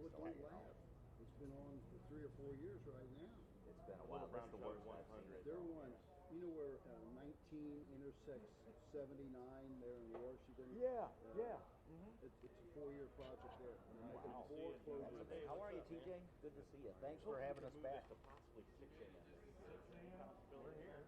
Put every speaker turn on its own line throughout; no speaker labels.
But don't laugh. It's been on for 3 or 4 years right now.
It's been a while.
Around the 100.
They're ones, you know where 19 intersects 79 there in Washington?
Yeah, yeah.
It's a 4-year project there. They're making
Wow.
4 closures.
How are you, TJ? Good to see you. Thanks for having us back.
To possibly 6 a.m. We're here.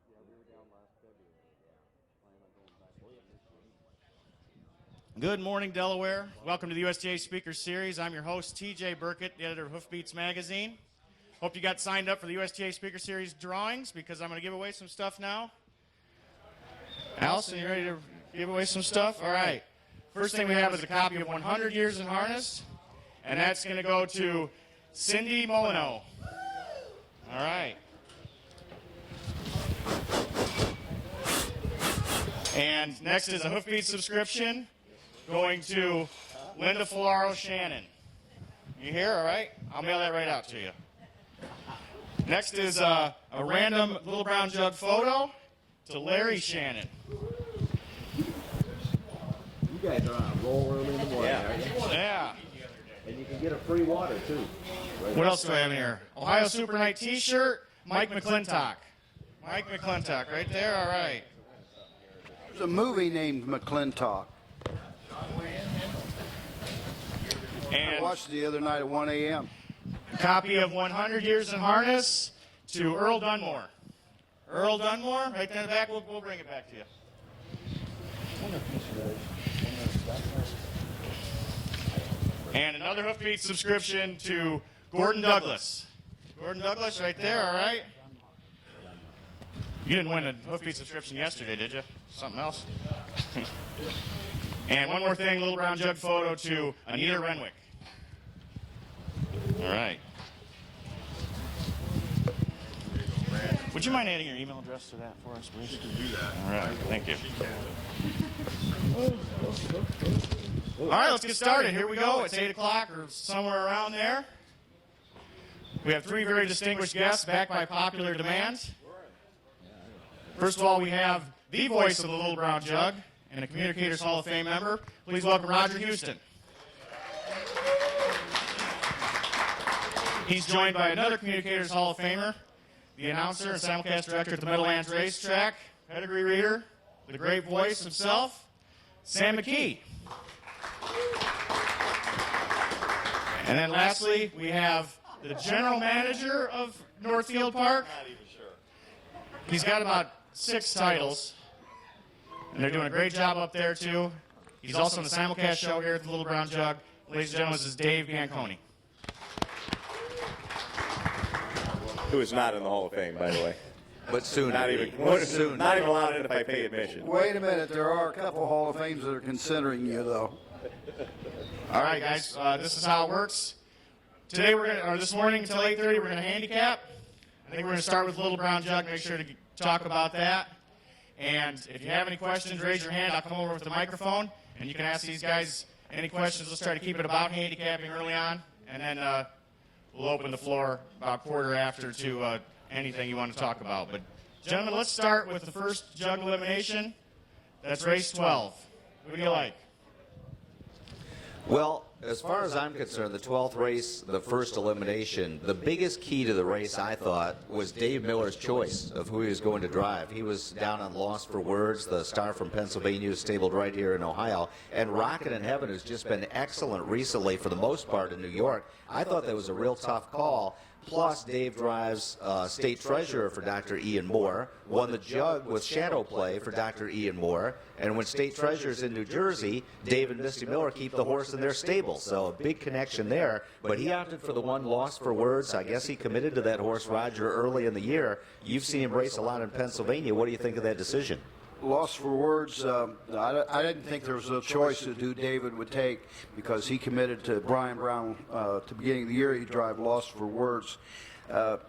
Yeah, we were down last February. Plan on going back this week.
Good morning, Delaware. Welcome to the USTA Speaker Series. I'm your host, TJ Burkett, the editor of Hoofbeats Magazine. Hope you got signed up for the USTA Speaker Series drawings because I'm going to give away some stuff now. Allison, you ready to give away some stuff? All right. First thing we have is a copy of 100 Years in Harness, and that's going to go to Cindy Molyneux. All right. And next is a Hoofbeats subscription going to Linda Filaro Shannon. You here? All right. I'll mail that right out to you. Next is a random Little Brown Jug photo to Larry Shannon.
You guys are on a roll early in the morning, aren't you?
Yeah.
And you can get a free water, too. Right.
What else do I have in here? Ohio Super Night T-shirt, Mike McClintock. Mike McClintock, right there. All right.
There's a movie named McClintock. I
And
watched it the other night at 1 a.m.
a copy of 100 Years in Harness to Earl Dunmore. Earl Dunmore, right there in the back. We'll bring it back to you. And another Hoofbeat subscription to Gordon Douglas. Gordon Douglas, right there. All right. You didn't win a Hoofbeat subscription yesterday, did you? Something else? And one more thing, little brown jug photo to Anita Renwick. All right. Would you mind adding your email address to that for us, please? You can do that. All right, thank you. All right, let's get started. Here we go. It's 8 o'clock or somewhere around there. We have three very distinguished guests backed by popular demand. First of all, we have the voice of the Little Brown Jug and a Communicators Hall of Fame member. Please welcome Roger Houston. He's joined by another Communicators Hall of Famer, the announcer and simulcast director at the Meadowlands Racetrack, pedigree reader, the great voice himself, Sam McKee. And then lastly, we have the general manager of Northfield Park.
Not even sure.
He's got about 6 titles, and they're doing a great job up there, too. He's also on the simulcast show here at the Little Brown Jug. Ladies and gentlemen, this is Dave Ganconi.
Who is not in the Hall of Fame, by the way.
But soon.
Not even allowed in if I pay admission.
Wait a minute, there are a couple Hall of Fames that are considering you, though.
All right, guys, this is how it works. Today, this morning until 8:30, we're going to handicap. I think we're going to start with Little Brown Jug. Make sure to talk about that. And if you have any questions, raise your hand. I'll come over with the microphone, and you can ask these guys any questions. Let's try to keep it about handicapping early on, and then we'll open the floor about quarter after to anything you want to talk about. But, gentlemen, let's start with the first jug elimination. That's race 12. What do you like?
Well, as far as I'm concerned, the 12th race, the first elimination, the biggest key to the race, I thought, was Dave Miller's choice of who he was going to drive. He was down on Lost for Words, the star from Pennsylvania who's stabled right here in Ohio, and Rocket in Heaven, who's just been excellent recently for the most part in New York. I thought that was a real tough call. Plus, Dave drives State Treasurer for Dr. Ian Moore, won the Jug with Shadow Play for Dr. Ian Moore, and when State Treasurer's in New Jersey, Dave and Misty Miller keep the horse in their stable, so a big connection there. But he opted for the one Lost for Words. I guess he committed to that horse, Roger, early in the year. You've seen him race a lot in Pennsylvania. What do you think of that decision?
Lost for Words, I didn't think there was a choice that who David would take because he committed to Brian Brown at the beginning of the year. He'd drive Lost for Words.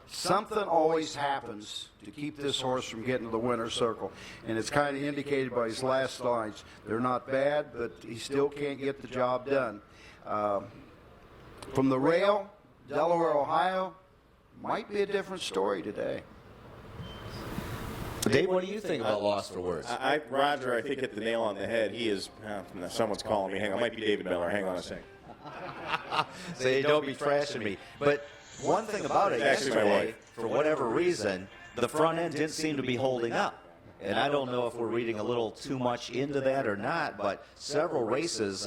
Something always happens to keep this horse from getting to the winner's circle, and it's kind of indicated by his last lines. They're not bad, but he still can't get the job done. From the rail, Delaware, Ohio, might be a different story today.
Dave, what do you think about Lost for Words?
Roger, I think hit the nail on the head. He is. Someone's calling me. Hang on, it might be David Miller. Hang on a second.
Say, don't be trashing me. But one thing about it,
Actually, my
yesterday,
wife.
for whatever reason, the front end didn't seem to be holding up. And I don't know if we're reading a little too much into that or not, but several races,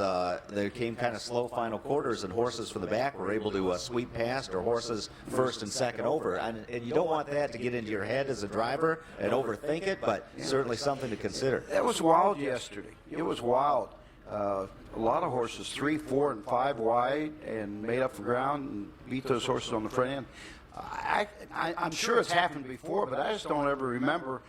there came kind of slow final quarters, and horses from the back were able to sweep past, or horses first and second over. And you don't want that to get into your head as a driver and overthink it, but certainly something to consider.
That was wild yesterday. It was wild. A lot of horses, 3, 4, and 5 wide, and made up the ground and beat those horses on the front end. I'm sure it's happened before, but I just don't ever remember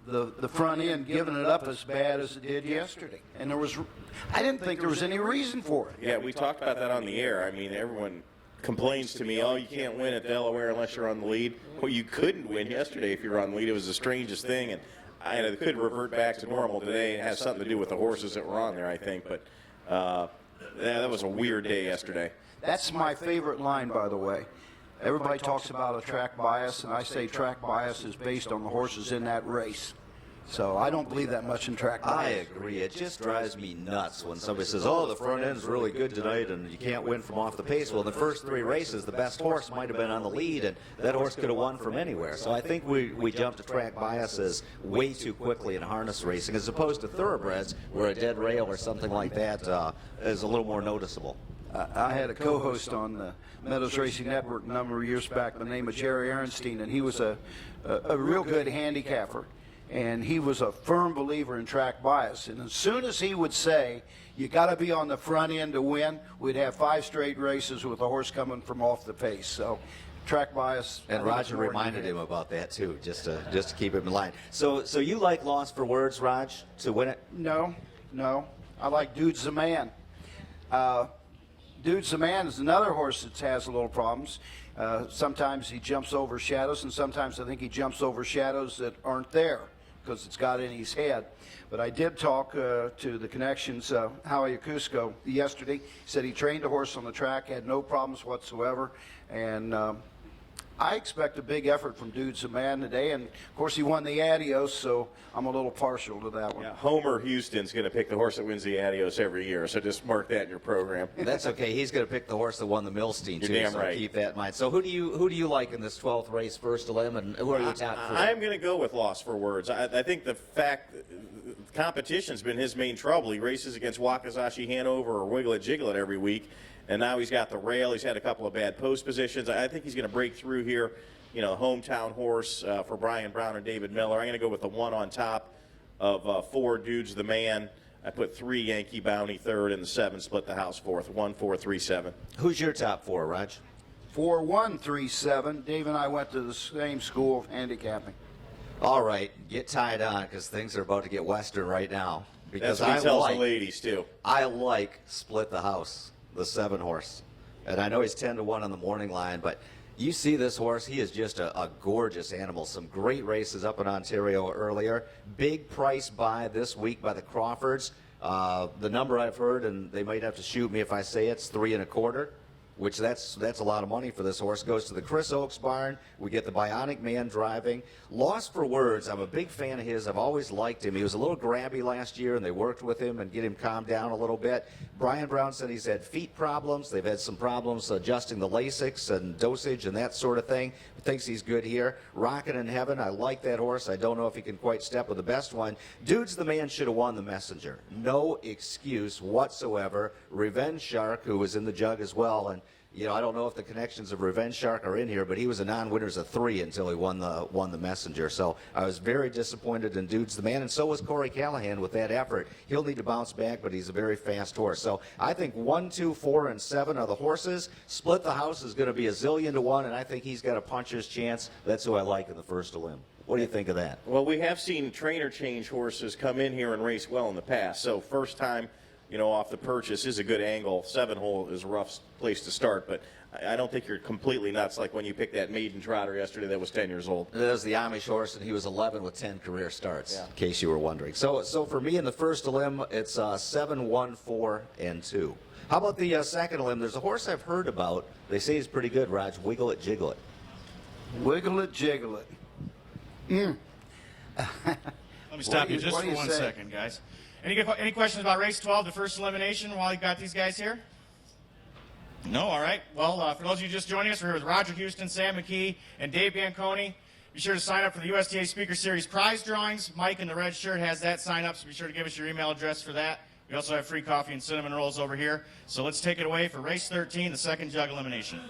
the front end giving it up as bad as it did yesterday. And I didn't think there was any reason for it.
Yeah, we talked about that on the air. I mean, everyone complains to me, oh, you can't win at Delaware unless you're on the lead. Well, you couldn't win yesterday if you were on the lead. It was the strangest thing, and it could revert back to normal today. It has something to do with the horses that were on there, I think. But that was a weird day yesterday.
That's my favorite line, by the way. Everybody talks about a track bias, and I say track bias is based on the horses in that race. So I don't believe that much in track
I
bias.
agree. It just drives me nuts when somebody says, oh, the front end's really good tonight and you can't win from off the pace. Well, in the first 3 races, the best horse might have been on the lead, and that horse could have won from anywhere. So I think we jump to track biases way too quickly in harness racing, as opposed to thoroughbreds, where a dead rail or something like that is a little more noticeable.
I had a co-host on the Meadows Racing Network a number of years back by the name of Jerry Aaronstein, and he was a real good handicapper. And he was a firm believer in track bias. And as soon as he would say, you got to be on the front end to win, we'd have 5 straight races with a horse coming from off the pace. So track bias.
And Roger reminded him about that too, just to keep him in line. So you like Lost for Words, Raj, to win it?
No. I like Dude's the Man. Dude's the Man is another horse that has a little problems. Sometimes he jumps over shadows, and sometimes I think he jumps over shadows that aren't there, because it's got in his head. But I did talk to the Connections, Howie Yakusko, yesterday. He said he trained a horse on the track, had no problems whatsoever, and I expect a big effort from Dude's a Man today, and of course he won the Adios, so I'm a little partial to that one.
Yeah, Homer Houston's going to pick the horse that wins the Adios every year, so just mark that in your program.
That's okay. He's going to pick the horse that won the Milstein, too.
You're damn
so
right.
Keep that in mind. So who do you like in this 12th race, first to limb, and who are your top 4?
I'm going to go with Lost for Words. I think the fact competition's been his main trouble. He races against Wakazashi Hanover or Wiggle It Jiggle It every week, and now he's got the rail. He's had a couple of bad post positions. I think he's going to break through here. You know, hometown horse for Brian Brown and David Miller. I'm going to go with the 1 on top of 4, Dude's the Man. I put 3, Yankee Bounty third, and the 7, Split the House fourth. 1, 4, 3, 7.
Who's your top 4, Raj?
4, 1, 3, 7. Dave and I went to the same school of handicapping.
All right, get tied on, because things are about to get Western right now. Because
That's what he tells the ladies, too.
I like Split the House, the 7 horse. And I know he's 10 to 1 on the morning line, but you see this horse, he is just a gorgeous animal. Some great races up in Ontario earlier. Big price buy this week by the Crawfords. The number I've heard, and they might have to shoot me if I say it's 3 1/4, which that's a lot of money for this horse. Goes to the Chris Oakes barn. We get the Bionic Man driving. Lost for Words, I'm a big fan of his. I've always liked him. He was a little grabby last year, and they worked with him and get him calmed down a little bit. Brian Brown said he's had feet problems. They've had some problems adjusting the Lasix and dosage and that sort of thing. Thinks he's good here. Rockin' in Heaven, I like that horse. I don't know if he can quite step with the best one. Dude's the Man should have won the Messenger. No excuse whatsoever. Revenge Shark, who was in the jug as well, and you know, I don't know if the connections of Revenge Shark are in here, but he was a non-winners of 3 until he won the Messenger. So I was very disappointed in Dude's the Man, and so was Corey Callahan with that effort. He'll need to bounce back, but he's a very fast horse. So I think 1, 2, 4, and 7 are the horses. Split the House is going to be a zillion to 1, and I think he's got a puncher's chance. That's who I like in the first to limb. What do you think of that?
Well, we have seen trainer change horses come in here and race well in the past. So first time, you know, off the purchase is a good angle. 7-hole is a rough place to start, but I don't think you're completely nuts like when you picked that maiden trotter yesterday that was 10 years old.
That was the Amish horse, and he was 11 with 10 career starts, in case you were wondering. So for me in the first to limb, it's 7, 1, 4, and 2. How about the second to limb? There's a horse I've heard about. They say he's pretty good, Raj. Wiggle It, Jiggle It.
Wiggle It, Jiggle It.
Let me stop you just
what do
for
you
1
say?
second, guys. Any questions about race 12, the first elimination, while you've got these guys here? No? All right. Well, for those of you just joining us, we're here with Roger Houston, Sam McKee, and Dave Bianconi. Be sure to sign up for the USTA Speaker Series prize drawings. Mike in the red shirt has that sign up, so be sure to give us your email address for that. We also have free coffee and cinnamon rolls over here. So let's take it away for race 13, the second jug elimination.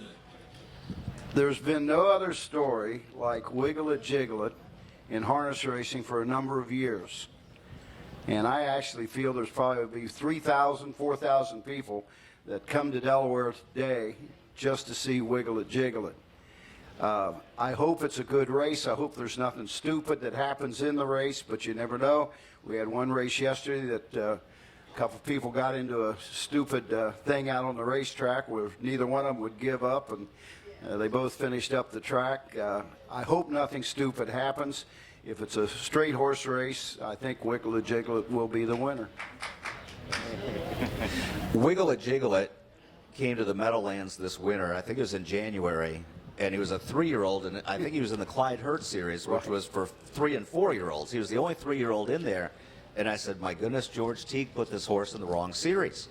There's been no other story like Wiggle It, Jiggle It in harness racing for a number of years. And I actually feel there's probably 3,000, 4,000 people that come to Delaware today just to see Wiggle It, Jiggle It. I hope it's a good race. I hope there's nothing stupid that happens in the race, but you never know. We had one race yesterday that a couple people got into a stupid thing out on the racetrack where neither one of them would give up, and they both finished up the track. I hope nothing stupid happens. If it's a straight horse race, I think Wiggle It, Jiggle It will be the winner.
Wiggle It, Jiggle It came to the Meadowlands this winter. I think it was in January. and he was a 3-year-old, and I think he was in the Clyde Hurd series, which was for 3 and 4-year-olds. He was the only 3-year-old in there, and I said, my goodness, George Teague put this horse in the wrong series.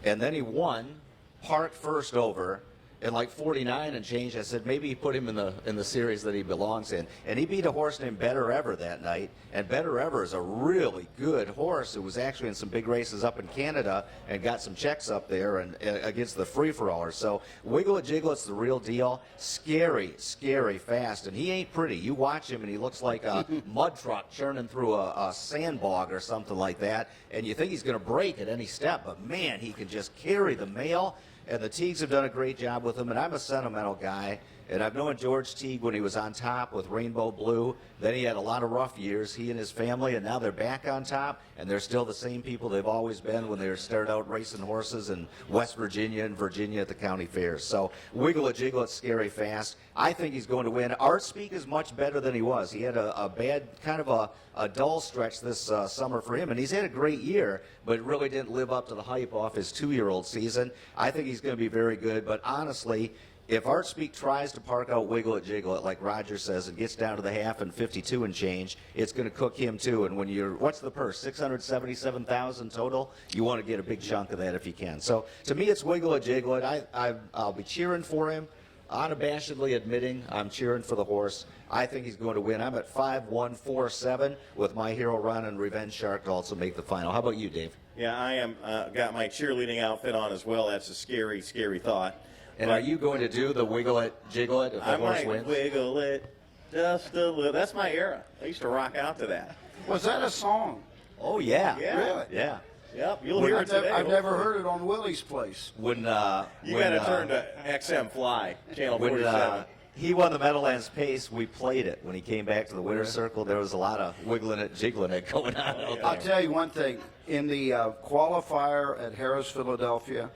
And then he won, parked first over, and like 49 and change. I said maybe he put him in the series that he belongs in, and he beat a horse named Better Ever that night. And Better Ever is a really good horse who was actually in some big races up in Canada and got some checks up there and against the free-for-allers. So Wiggle It Jigglet's the real deal. Scary, scary fast, and he ain't pretty. You watch him and he looks like a mud truck churning through a sandbog or something like that, and you think he's going to break at any step, but man, he can just carry the mail. And the Teagues have done a great job with him, and I'm a sentimental guy. And I've known George Teague when he was on top with Rainbow Blue. Then he had a lot of rough years, he and his family, and now they're back on top, and they're still the same people they've always been when they started out racing horses in West Virginia and Virginia at the county fairs. So Wiggle It Jiggle, it's scary fast. I think he's going to win. Art Speak is much better than he was. He had a bad, kind of a dull stretch this summer for him, and he's had a great year, but really didn't live up to the hype off his 2-year-old season. I think he's going to be very good, but honestly, if Art Speak tries to park out Wiggle It Jiggle It, like Roger says, and gets down to the half and 52 and change, it's going to cook him too. And when you're, what's the purse? $677,000 total. You want to get a big chunk of that if you can. So to me, it's Wiggle It Jiggle It. I'll be cheering for him. Unabashedly admitting I'm cheering for the horse. I think he's going to win. I'm at 5-1-4-7 with My Hero Run and Revenge Shark to also make the final. How about you, Dave?
Yeah, I am got my cheerleading outfit on as well. That's a scary, scary thought.
And are you going to do the Wiggle It Jiggle It if the horse
might
wins?
wiggle it just a little. That's my era. I used to rock out to that.
Was that a song?
Oh, yeah.
Yeah.
Really?
Yeah.
Yep, you'll hear it today.
I've never heard it on Willie's Place.
When
You got to turn to XM Fly, channel 47.
he won the Meadowlands Pace, we played it. When he came back to the winner's circle, there was a lot of wiggling it, jiggling it going on out there.
I'll tell you one thing. In the qualifier at Harris, Philadelphia,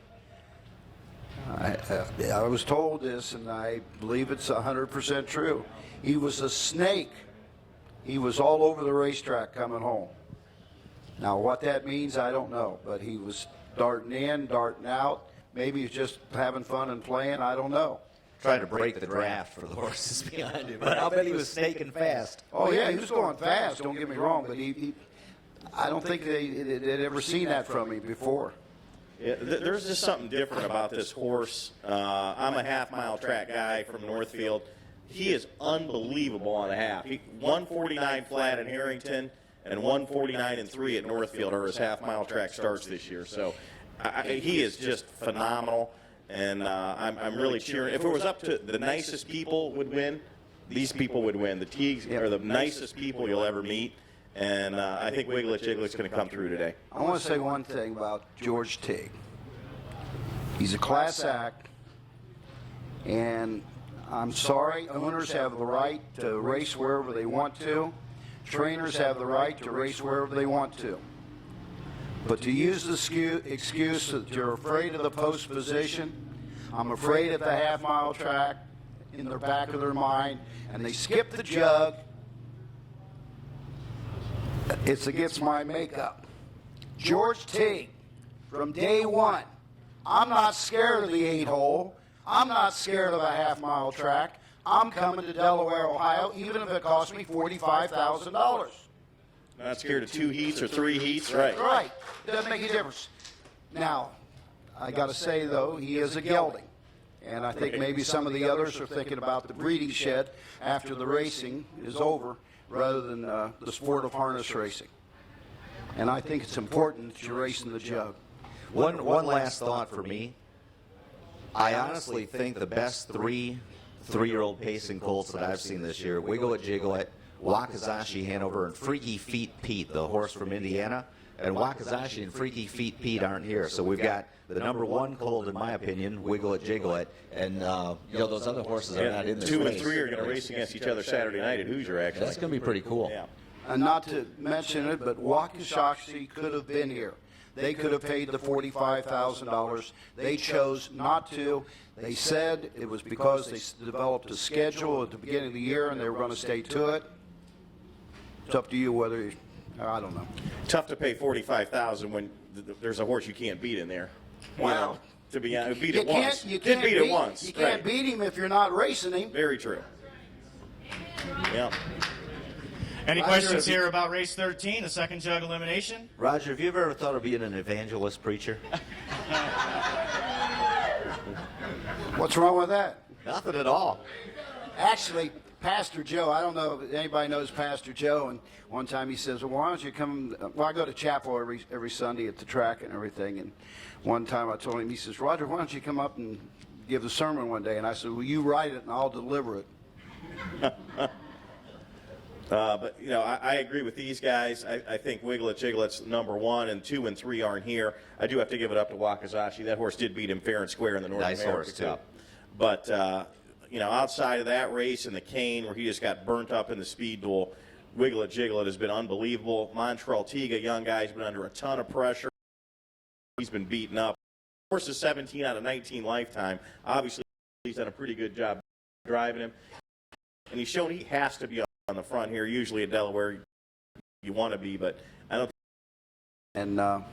I was told this, and I believe it's 100% true. He was a snake. He was all over the racetrack coming home. Now, what that means, I don't know. But he was darting in, darting out. Maybe he's just having fun and playing. I don't know.
Trying to break the draft for the horses behind him. But I'll bet he was snaking fast.
Oh, yeah, he was going fast. Don't get me wrong. But I don't think they'd ever seen that from him before.
Yeah, there's just something different about this horse. I'm a half-mile track guy from Northfield. He is unbelievable on the half. 149 flat in Harrington and 149 and 3 at Northfield are his half-mile track starts this year. So he is just phenomenal, and I'm really cheering. If it was up to the nicest people would win, these people would win. The Teagues are the nicest people you'll ever meet. And I think Wiggle It Jigglet's going to come through today.
I want to say one thing about George Teague. He's a class act, and I'm sorry, owners have the right to race wherever they want to. Trainers have the right to race wherever they want to. But to use the excuse that you're afraid of the post position, I'm afraid at the half-mile track in the back of their mind, and they skip the jug, it's against my makeup. George Teague, from day one, I'm not scared of the 8-hole. I'm not scared of a half-mile track. I'm coming to Delaware, Ohio, even if it costs me $45,000.
Not scared of 2 heats or 3 heats, right?
Right. Doesn't make a difference. Now, I got to say, though, he is a gelding. And I think maybe some of the others are thinking about the breeding shed after the racing is over, rather than the sport of harness racing. And I think it's important that you're racing the jug.
One last thought for me. I honestly think the best three-year-old pacing colts that I've seen this year, Wiggle It Jiggle It, Wakazashi Hanover, and Freaky Feet Pete, the horse from Indiana. And Wakazashi and Freaky Feet Pete aren't here. So we've got the #1 colt, in my opinion, Wiggle It Jiggle It. And, those other horses are not in this
2 and
race.
3 are going to race against each other Saturday night at Hoosier, actually.
That's going to be pretty cool.
Yeah.
And not to mention it, but Wakazashi could have been here. They could have paid the $45,000. They chose not to. They said it was because they developed a schedule at the beginning of the year and they were going to stay to it. It's up to you whether you, I don't know.
Tough to pay $45,000 when there's a horse you can't beat in there.
Well,
To be honest, beat
You
it once.
can't
Did beat it once.
You can't
right.
beat him if you're not racing him.
Very true. Yeah.
Any
Roger,
questions
if you-
here about race 13, the second jug elimination?
Roger, have you ever thought of being an evangelist preacher?
What's wrong with that?
Nothing at all.
Actually, Pastor Joe, I don't know if anybody knows Pastor Joe, and one time he says, well, why don't you come, well, I go to chapel every Sunday at the track and everything, and one time I told him, he says, Roger, why don't you come up and give the sermon one day? And I said, well, you write it and I'll deliver it.
But, you know, I agree with these guys. I think Wiglet Jiglet's number 1, and 2 and 3 aren't here. I do have to give it up to Wakazashi. That horse did beat him fair and square in the North
Nice
America
horse, too.
Cup. But, you know, outside of that race and the Cane where he just got burnt up in the speed duel, Wiglet Jiglet has been unbelievable. Montreal Teague, a young guy, has been under a ton of pressure. He's been beaten up. Horse is 17 out of 19 lifetime. Obviously, he's done a pretty good job driving him. And he's shown he has to be on the front here. Usually at Delaware, you want to be, but I don't.
And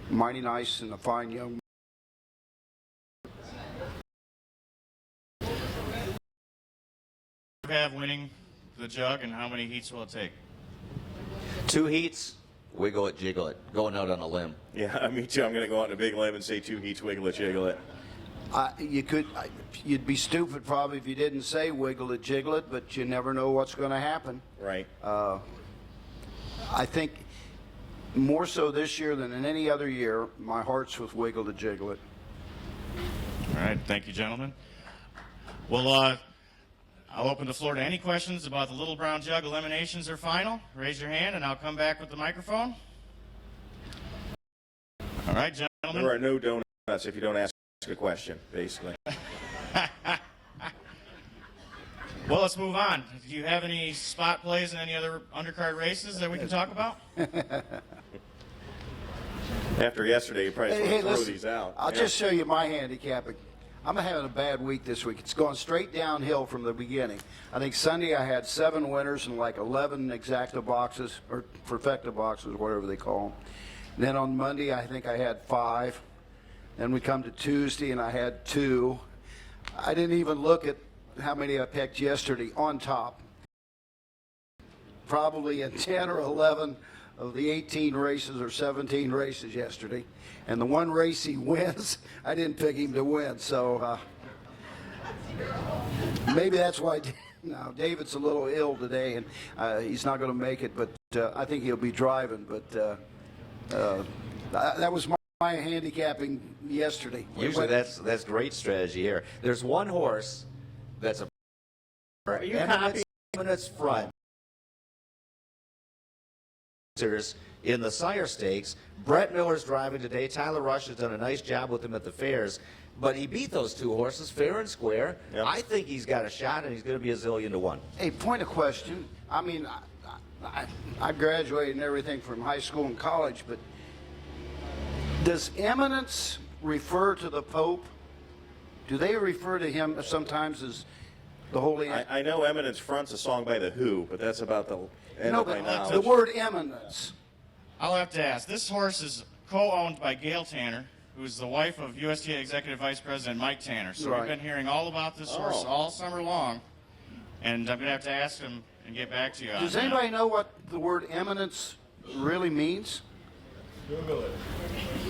mighty nice and a fine young.
Have winning the jug, and how many heats will it take?
2 heats, Wiggle it, Jiggle it. Going out on a limb.
Yeah, me too. I'm going to go out on a big limb and say 2 heats, Wiggle it, Jiggle it.
You'd be stupid probably if you didn't say wiggle it, jiggle it, but you never know what's going to happen.
Right.
I think more so this year than in any other year, my heart's with wiggle it, jiggle it.
All right, thank you, gentlemen. Well, I'll open the floor to any questions about the Little Brown Jug eliminations or final. Raise your hand, and I'll come back with the microphone. All right, gentlemen.
There are no donuts if you don't ask a question, basically.
Well, let's move on. Do you have any spot plays in any other undercard races that we can talk about?
After yesterday, you probably just want to throw
listen,
these out.
I'll
Yeah.
just show you my handicapping. I'm having a bad week this week. It's going straight downhill from the beginning. I think Sunday I had 7 winners and like 11 exacta boxes, or perfecta boxes, whatever they call them. And then on Monday, I think I had 5. Then we come to Tuesday, and I had 2. I didn't even look at how many I picked yesterday on top. Probably in 10 or 11 of the 18 races or 17 races yesterday. And the one race he wins, I didn't pick him to win. So maybe that's why now David's a little ill today, and he's not going to make it. But I think he'll be driving. But that was my handicapping yesterday.
Usually that's great strategy here. There's one horse that's a
Are you
and
copying?
minutes front in the Sire Stakes. Brett Miller's driving today. Tyler Rush has done a nice job with him at the fairs, but he beat those 2 horses fair and square.
Yep.
I think he's got a shot, and he's going to be a zillion to 1.
Hey, point of question. I mean, I graduated and everything from high school and college, but does eminence refer to the Pope? Do they refer to him sometimes as the Holy?
I know Eminence Front's a song by The Who, but that's about the end
No,
of my
but
knowledge.
the word eminence.
I'll have to ask. This horse is co-owned by Gail Tanner, who's the wife of USTA Executive Vice President Mike Tanner. So
Right.
we've been hearing all about this horse
Oh.
all summer long, and I'm going to have to ask him and get back to you on
Does
that.
anybody know what the word eminence really means?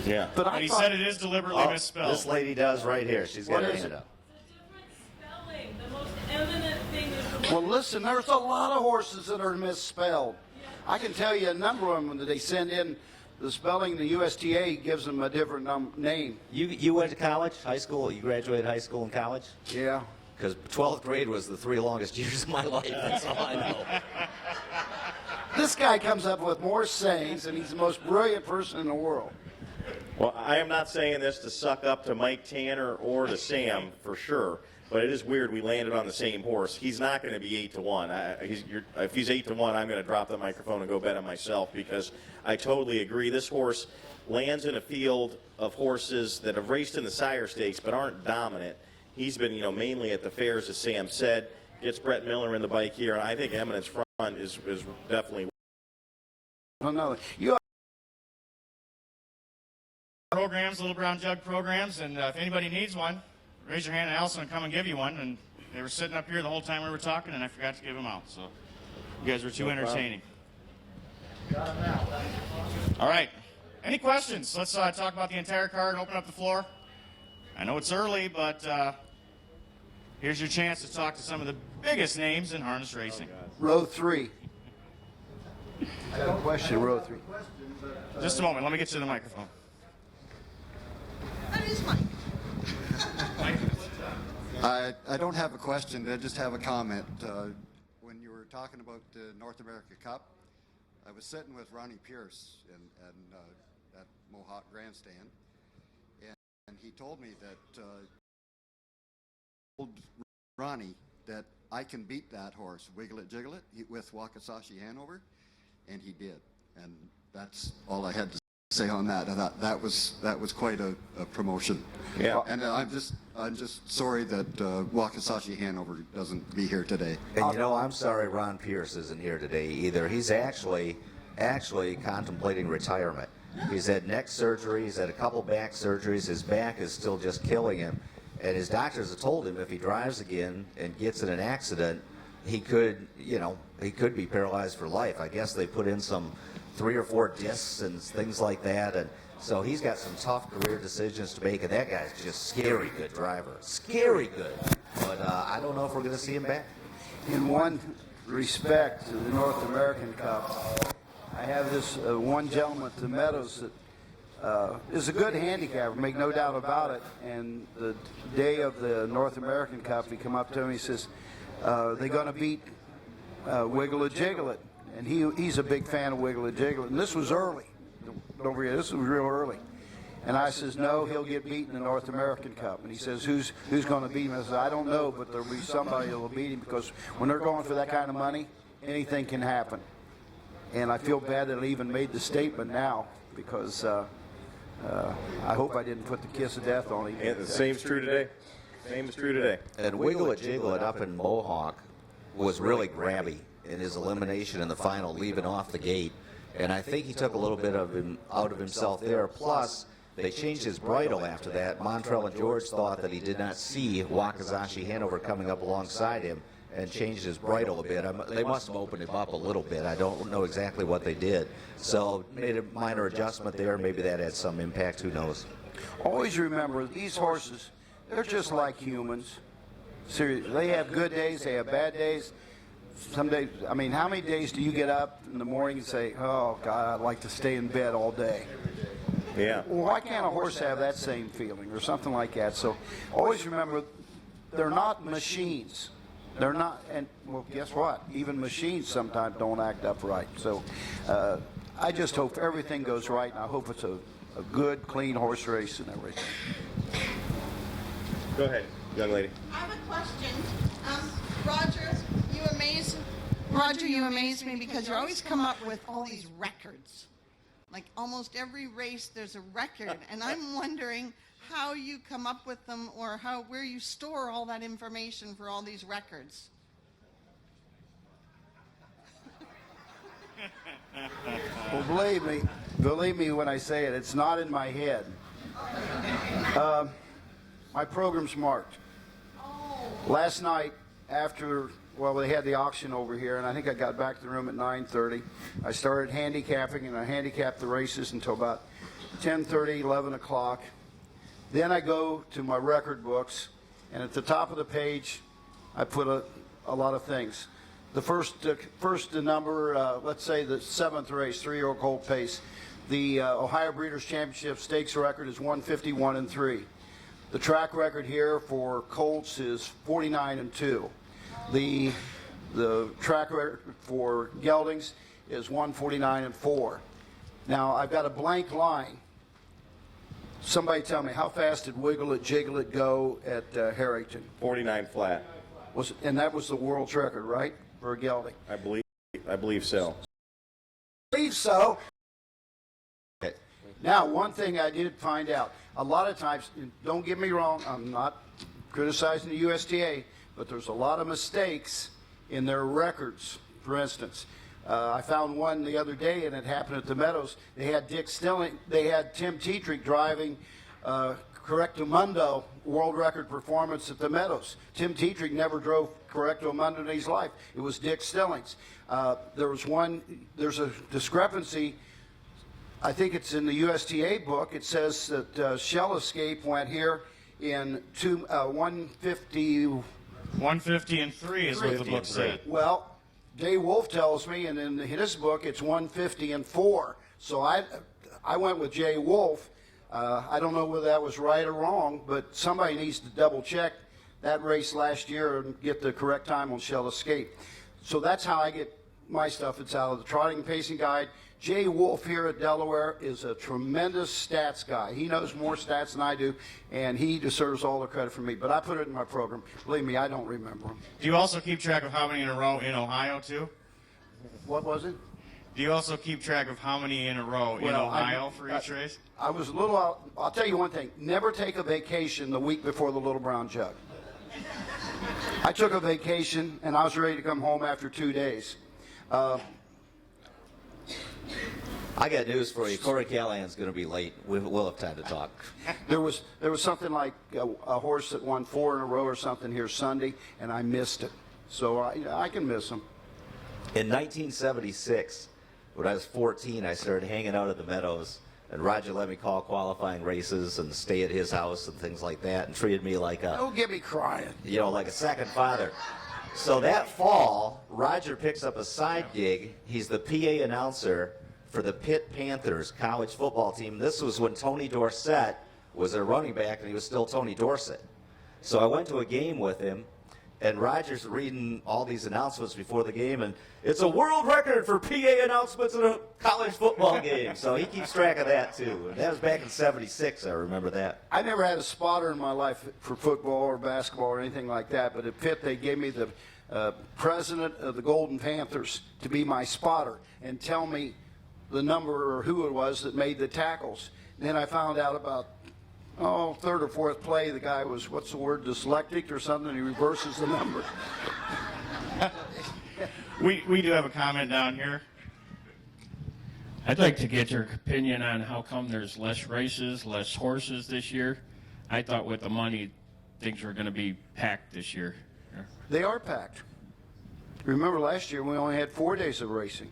Yeah.
But
But he said it is deliberately misspelled.
This lady does right here. She's got
What
her
is
hand
it?
up.
Spelling. The most eminent thing is the
Well, listen, there's a lot of horses that are misspelled. I can tell you a number of them that they send in. The spelling, the USTA gives them a different name.
You went to college, high school? You graduated high school and college?
Yeah.
Because 12th grade was the 3 longest years of my life. That's all I know.
This guy comes up with more sayings, and he's the most brilliant person in the world.
Well, I am not saying this to suck up to Mike Tanner or to Sam for sure, but it is weird we landed on the same horse. He's not going to be 8-1. If he's 8-1, I'm going to drop the microphone and go bet on myself because I totally agree. This horse lands in a field of horses that have raced in the Sire Stakes but aren't dominant. He's been, mainly at the fairs, as Sam said. Gets Brett Miller in the bike here, and I think Eminence Front is definitely.
Another. You
programs, little brown jug programs, and if anybody needs one, raise your hand and Allison will come and give you one. And they were sitting up here the whole time we were talking, and I forgot to give them out. So you guys were too entertaining. All right. Any questions? Let's talk about the entire card and open up the floor. I know it's early, but here's your chance to talk to some of the biggest names in harness racing.
Row 3. I got a question, row 3.
Just a moment. Let me get you the microphone.
That is Mike.
I don't have a question. I just have a comment. When you were talking about the North America Cup, I was sitting with Ronnie Pierce at Mohawk Grandstand, and he told me that told Ronnie that I can beat that horse, Wiggle It Jiggle It, with Wakasashi Hanover, and he did. And that's all I had to say on that. I thought that was quite a promotion.
Yeah.
And I'm just sorry that Wakasashi Hanover doesn't be here today.
And you know, I'm sorry Ron Pierce isn't here today either. He's actually contemplating retirement. He's had neck surgery, he's had a couple back surgeries, his back is still just killing him. And his doctors have told him if he drives again and gets in an accident, he could be paralyzed for life. I guess they put in some 3 or 4 discs and things like that, and so he's got some tough career decisions to make, and that guy's just scary good driver. Scary good. But I don't know if we're going to see him back.
In one respect to the North American Cup, I have this one gentleman at the Meadows that is a good handicapper, make no doubt about it. And the day of the North American Cup, he come up to me, he says, they're going to beat Wiggle It Jiggle It. And he's a big fan of Wiggle It Jiggle It. And this was early. Don't forget, this was real early. And I says, no, he'll get beaten in the North American Cup. And he says, who's going to beat him? I says, I don't know, but there'll be somebody that will beat him, because when they're going for that kind of money, anything can happen. And I feel bad that I even made the statement now, because I hope I didn't put the kiss of death on him.
Yeah, the same's true today. Same is true today.
And Wiggle It Jiggle It up in Mohawk was really grabby in his elimination in the final, leaving off the gate. And I think he took a little bit of him out of himself there. Plus, they changed his bridle after that. Montrell and George thought that he did not see Wakasashi Hanover coming up alongside him, and changed his bridle a bit. They must have opened him up a little bit. I don't know exactly what they did. So made a minor adjustment there. Maybe that had some impact. Who knows?
Always remember, these horses, they're just like humans. Seriously, they have good days, they have bad days. Some days, I mean, how many days do you get up in the morning and say, oh, God, I'd like to stay in bed all day?
Yeah.
Well, why can't a horse have that same feeling or something like that? So always remember, they're not machines. They're not, and well, guess what? Even machines sometimes don't act upright. So I just hope everything goes right, and I hope it's a good, clean horse race and everything.
Go ahead, young lady.
I have a question. Roger, you amaze me because you always come up with all these records. Like almost every race, there's a record, and I'm wondering how you come up with them, or where you store all that information for all these records.
Well, believe me when I say it, it's not in my head. My program's marked. Last night, after, well, they had the auction over here, and I think I got back to the room at 9:30. I started handicapping, and I handicapped the races until about 10:30, 11 o'clock. Then I go to my record books, and at the top of the page, I put a lot of things. The first number, let's say the 7th race, 3-year-old colt pace. The Ohio Breeders' Championship Stakes record is 151-3. The track record here for colts is 49-2. The track record for geldings is 149-4. Now I've got a blank line. Somebody tell me, how fast did Wiggle It Jiggle It go at Harrington?
49 flat.
And that was the world's record, right, for a gelding?
I believe so.
I believe so. Now, one thing I did find out, a lot of times, don't get me wrong, I'm not criticizing the USTA, but there's a lot of mistakes in their records. For instance, I found one the other day, and it happened at the Meadows. They had They had Tim Tetrick driving Correcto Mundo world record performance at the Meadows. Tim Tetrick never drove Correcto Mundo in his life. It was Dick Stillings. There's a discrepancy. I think it's in the USTA book. It says that Shell Escape went here in 150.
150 and 3 is what the book said.
Well, Jay Wolf tells me, and in his book, it's 150 and 4. So I went with Jay Wolf. I don't know whether that was right or wrong, but somebody needs to double check that race last year and get the correct time on Shell Escape. So that's how I get my stuff. It's out of the Trotting and Pacing Guide. Jay Wolf here at Delaware is a tremendous stats guy. He knows more stats than I do, and he deserves all the credit for me. But I put it in my program. Believe me, I don't remember them.
Do you also keep track of how many in a row in Ohio, too?
What was it?
Do you also keep track of how many in a row in Ohio for each race?
I was a little out. I'll tell you one thing. Never take a vacation the week before the Little Brown Jug. I took a vacation, and I was ready to come home after 2 days.
I got news for you. Corey Callahan's going to be late. We'll have time to talk.
There was something like a horse that won 4 in a row or something here Sunday, and I missed it. So I can miss them.
In 1976, when I was 14, I started hanging out at the Meadows, and Roger let me call qualifying races and stay at his house and things like that, and treated me like
Don't get me crying.
like a second father. So that fall, Roger picks up a side gig. He's the PA announcer for the Pitt Panthers college football team. This was when Tony Dorsett was a running back, and he was still Tony Dorsett. So I went to a game with him, and Roger's reading all these announcements before the game, and it's a world record for PA announcements in a college football game. So he keeps track of that, too. And that was back in '76, I remember that.
I never had a spotter in my life for football or basketball or anything like that, but at Pitt they gave me the president of the Golden Panthers to be my spotter and tell me the number or who it was that made the tackles. Then I found out about third or fourth play, the guy was, what's the word, dyslexic or something, he reverses the number.
We do have a comment down here.
I'd like to get your opinion on how come there's less races, less horses this year. I thought with the money, things were going to be packed this year.
They are packed. Remember last year we only had 4 days of racing.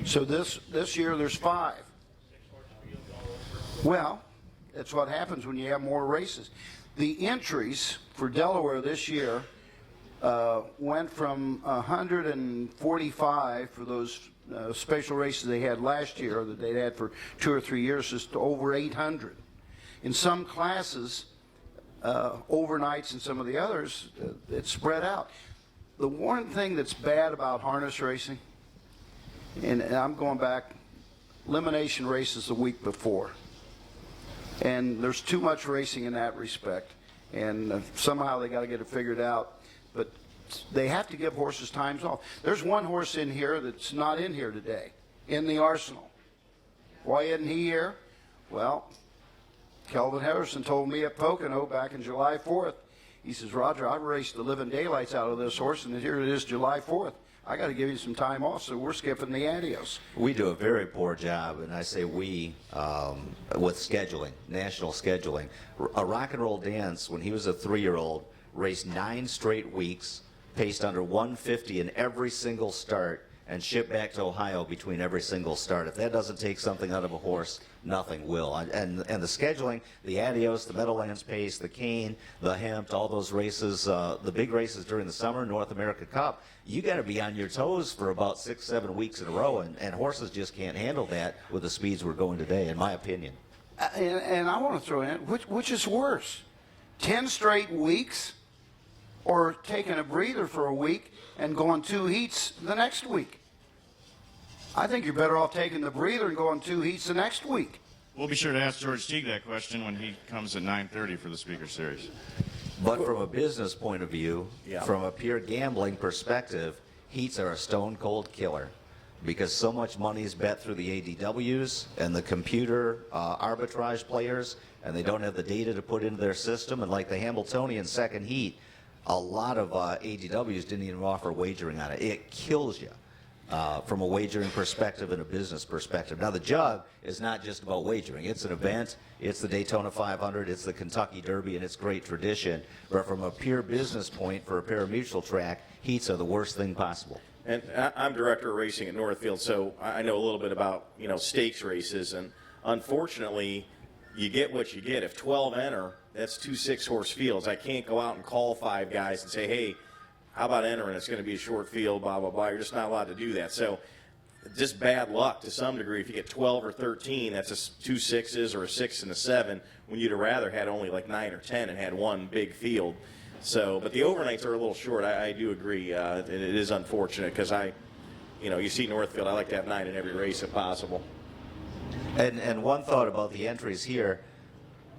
So this year there's 5. Well, that's what happens when you have more races. The entries for Delaware this year went from 145 for those special races they had last year, that they'd had for 2 or 3 years, just to over 800. In some classes, overnights and some of the others, it's spread out. The one thing that's bad about harness racing, and I'm going back, elimination races the week before. And there's too much racing in that respect. And somehow they got to get it figured out. But they have to give horses times off. There's one horse in here that's not in here today, in the arsenal. Why isn't he here? Well, Kelvin Harrison told me at Pocono back in July 4th, he says, Roger, I raced the living daylights out of this horse, and here it is July 4th. I got to give you some time off, so we're skipping the adios.
We do a very poor job, and I say we, with scheduling, national scheduling. A Rock and Roll Dance, when he was a 3-year-old, raced 9 straight weeks, paced under 150 in every single start, and shipped back to Ohio between every single start. If that doesn't take something out of a horse, nothing will. And the scheduling, the Adios, the Meadowlands Pace, the Cane, the Hempt, all those races, the big races during the summer, North America Cup, you got to be on your toes for about 6-7 weeks in a row, and horses just can't handle that with the speeds we're going today, in my opinion.
And I want to throw in, which is worse? 10 straight weeks, or taking a breather for a week and going 2 heats the next week? I think you're better off taking the breather and going 2 heats the next week.
We'll be sure to ask George Teague that question when he comes at 9:30 for the Speaker Series.
But from a business point of view,
Yeah.
from a pure gambling perspective, heats are a stone cold killer because so much money is bet through the ADWs and the computer arbitrage players, and they don't have the data to put into their system. And like the Hamiltonian second heat, a lot of ADWs didn't even offer wagering on it. It kills you. from a wagering perspective and a business perspective. Now, the Jug is not just about wagering. It's an event. It's the Daytona 500. It's the Kentucky Derby, and it's great tradition. But from a pure business point for a pari-mutuel track, heats are the worst thing possible.
And I'm director of racing at Northfield, so I know a little bit about, stakes races. And unfortunately, you get what you get. If 12 enter, that's 2 6-horse fields. I can't go out and call 5 guys and say, hey, how about entering? It's going to be a short field, blah, blah, blah. You're just not allowed to do that. So just bad luck to some degree. If you get 12 or 13, that's 2 6s or a 6 and a 7, when you'd have rather had only like 9 or 10 and had one big field. So, but the overnights are a little short. I do agree. It is unfortunate because you see Northfield, I like to have 9 in every race if possible.
And one thought about the entries here,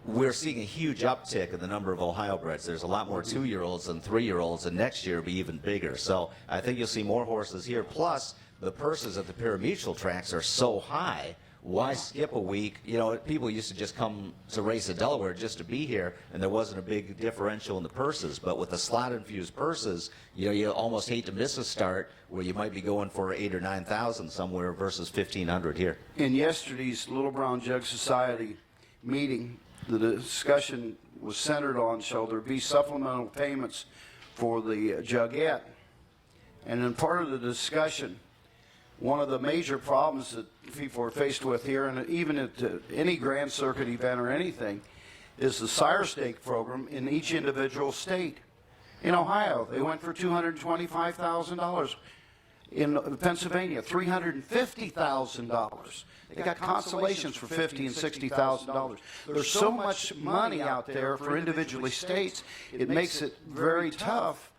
we're seeing a huge uptick in the number of Ohio breds. There's a lot more 2-year-olds than 3-year-olds, and next year will be even bigger. So I think you'll see more horses here. Plus, the purses at the pari-mutuel tracks are so high. Why skip a week? People used to just come to race at Delaware just to be here, and there wasn't a big differential in the purses. But with the slot-infused purses, you almost hate to miss a start where you might be going for 8,000 or 9,000 somewhere versus 1,500 here.
In yesterday's Little Brown Jug Society meeting, the discussion was centered on shall there be supplemental payments for the Jugette. And in part of the discussion, one of the major problems that people are faced with here, and even at any Grand Circuit event or anything, is the sire stake program in each individual state. In Ohio, they went for $225,000. In Pennsylvania, $350,000. They got consolations for $50,000 and $60,000. There's so much money out there for individual states, it makes it very tough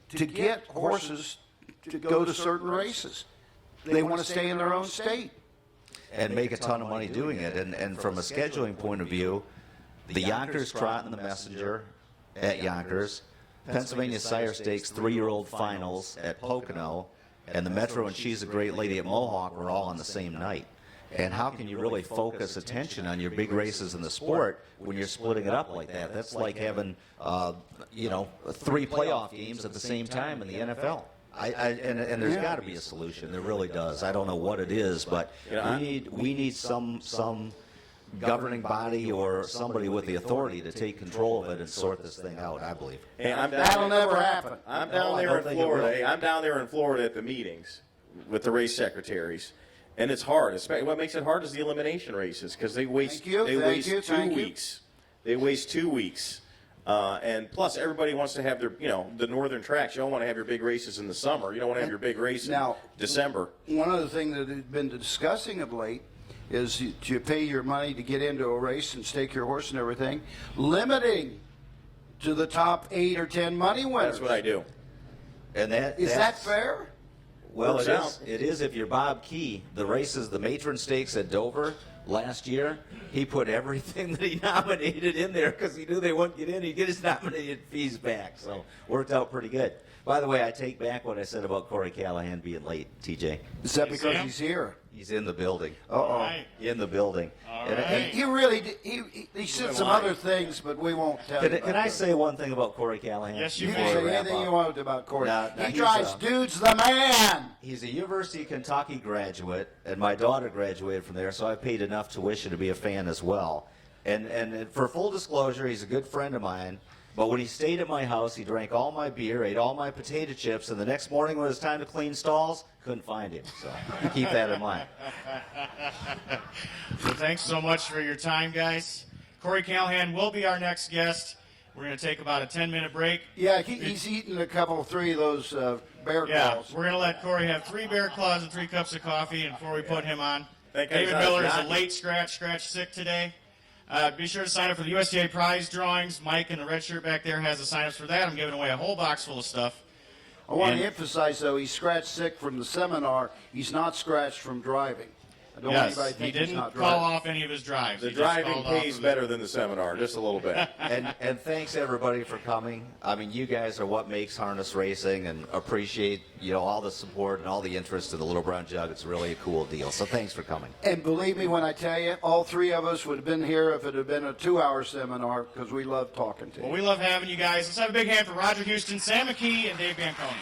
to get horses to go to certain races. They want to stay in their own state.
And make a ton of money doing it. And from a scheduling point of view, the Yonkers Trot and the Messenger at Yonkers, Pennsylvania Sire Stakes 3-year-old finals at Pocono, and the Metro and She's a Great Lady at Mohawk were all on the same night. And how can you really focus attention on your big races in the sport when you're splitting it up like that? That's like having, 3 playoff games at the same time in the NFL. And there's got to be a solution. There really does. I don't know what it is, but we need some governing body or somebody with the authority to take control of it and sort this thing out, I believe.
Hey,
That'll never happen.
I'm down there in Florida. Hey, I'm down there in Florida at the meetings with the race secretaries, and it's hard. What makes it hard is the elimination races because they waste 2 weeks. They waste 2 weeks. And plus, everybody wants to have their, the northern tracks. You don't want to have your big races in the summer. You don't want to have your big race in December.
One other thing that has been discussing of late is you pay your money to get into a race and stake your horse and everything, limiting to the top 8 or 10 money winners.
That's what I do.
And
is that fair?
Well, it is if you're Bob Key. The races, the Matron Stakes at Dover last year, he put everything that he nominated in there because he knew they wouldn't get in. He'd get his nominated fees back, so worked out pretty good. By the way, I take back what I said about Corey Callahan being late, TJ.
Is that because he's here?
He's in the building.
Uh-oh.
Right.
In the building.
All
And-
right.
He really did, he said some other things, but we won't tell you.
Can I say one thing about Corey Callahan?
Yes, you
You
may.
can
before we
say
wrap
anything
up?
you want about Corey.
No,
He
he's,
drives dudes the man.
He's a University of Kentucky graduate, and my daughter graduated from there, so I paid enough tuition to be a fan as well. And for full disclosure, he's a good friend of mine. But when he stayed at my house, he drank all my beer, ate all my potato chips, and the next morning when it was time to clean stalls, couldn't find him. So keep that in mind.
So thanks so much for your time, guys. Corey Callahan will be our next guest. We're going to take about a 10-minute break.
Yeah, he's eating three of those bear
Yeah,
claws.
we're going to let Corey have 3 bear claws and 3 cups of coffee before we put him on.
Thank you.
David Miller is a late scratch sick today. Be sure to sign up for the USTA prize drawings. Mike in the red shirt back there has the sign-ups for that. I'm giving away a whole box full of stuff.
I want
And-
to emphasize, though, he's scratched sick from the seminar. He's not scratched from driving. I don't want
Yes,
anybody to
he
think he's
didn't
not
call
driving.
off any of his drives.
The
He just
driving
called off
pays
of
better than the seminar, just a little bit.
And thanks everybody for coming. I mean, you guys are what makes harness racing, and appreciate all the support and all the interest in the Little Brown Jug. It's really a cool deal. So thanks for coming.
And believe me when I tell you, all 3 of us would have been here if it had been a 2-hour seminar because we love talking to
Well,
you.
we love having you guys. Let's have a big hand for Roger Houston, Sam McKee, and Dave Bianconi.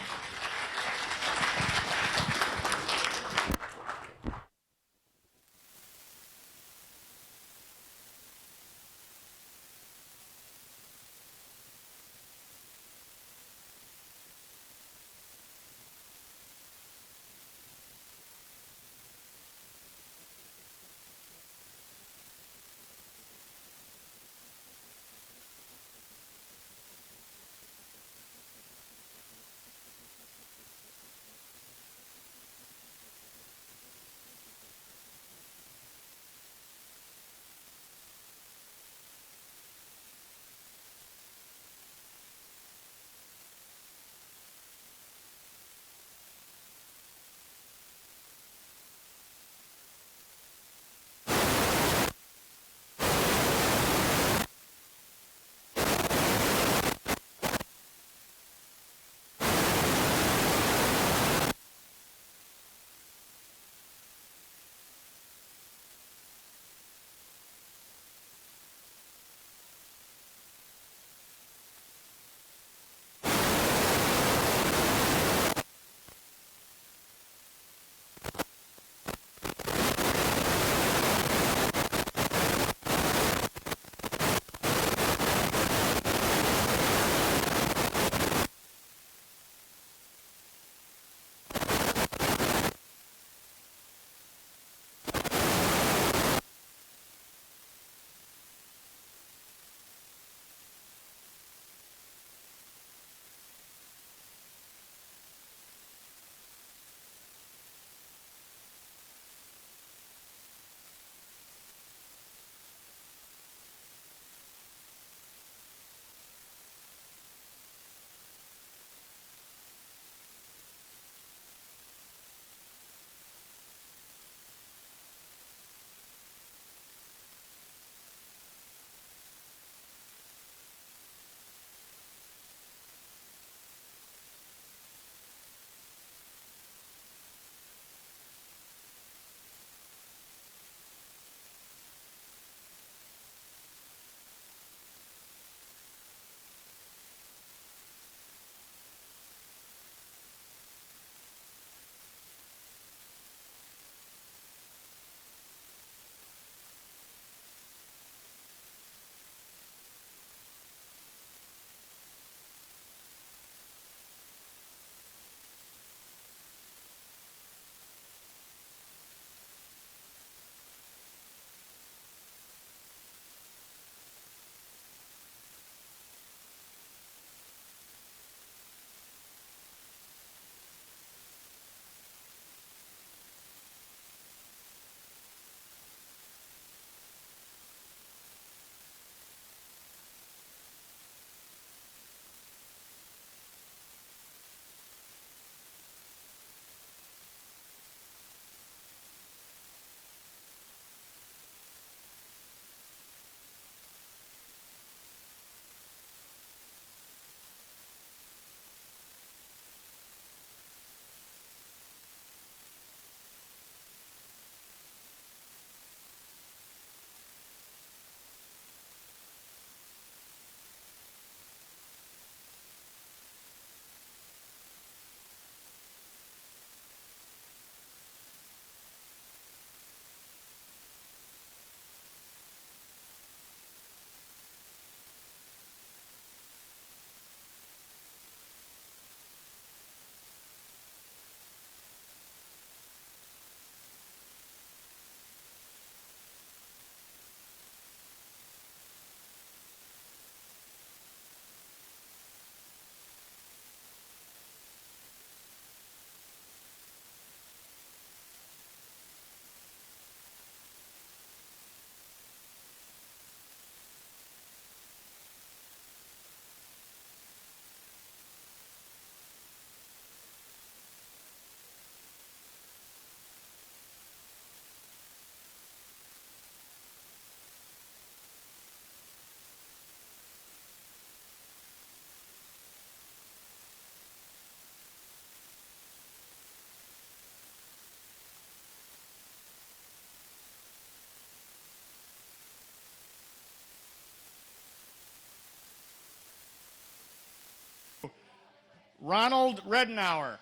Ronald Redenauer.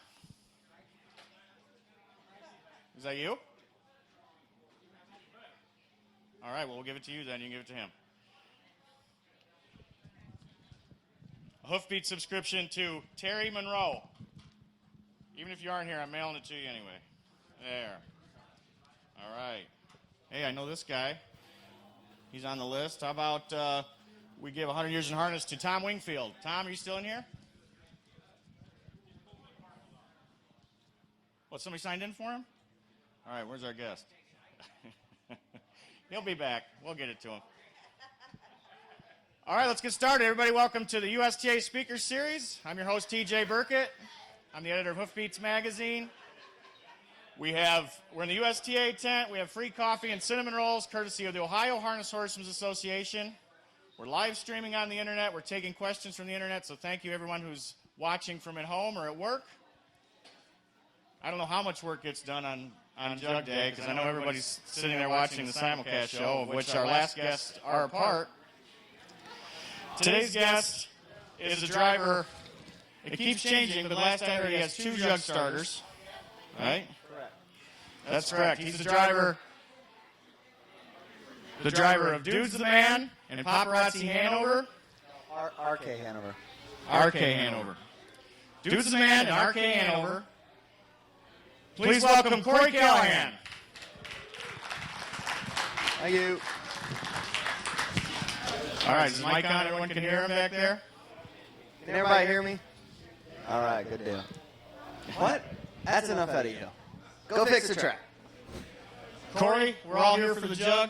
Is that you? All right, well, we'll give it to you then. You can give it to him. A Hoofbeat subscription to Terry Monroe. Even if you aren't here, I'm mailing it to you anyway. There. All right. Hey, I know this guy. He's on the list. How about we give 100 years in harness to Tom Wingfield. Tom, are you still in here? What, somebody signed in for him? All right, where's our guest? He'll be back. We'll get it to him. All right, let's get started. Everybody, welcome to the USTA Speaker Series. I'm your host, TJ Burkett. I'm the editor of Hoofbeats Magazine. We're in the USTA tent. We have free coffee and cinnamon rolls, courtesy of the Ohio Harness Horsemen's Association. We're live streaming on the internet. We're taking questions from the internet, so thank you everyone who's watching from at home or at work. I don't know how much work gets done on Jug Day, because I know everybody's sitting there watching the simulcast show, of which our last guests are a part. Today's guest is a driver. It keeps changing, but last I heard he has 2 jug starters, right?
Correct.
That's correct. He's the driver of Dude's the Man and Paparazzi Hanover.
RK Hanover.
RK Hanover. Dude's the Man and RK Hanover. Please welcome Corey Callahan.
Thank you.
All right, is the mic on? Everyone can hear him back there?
Can everybody hear me? All right, good deal. What? That's enough out of you. Go fix the track.
Corey, we're all here for the jug.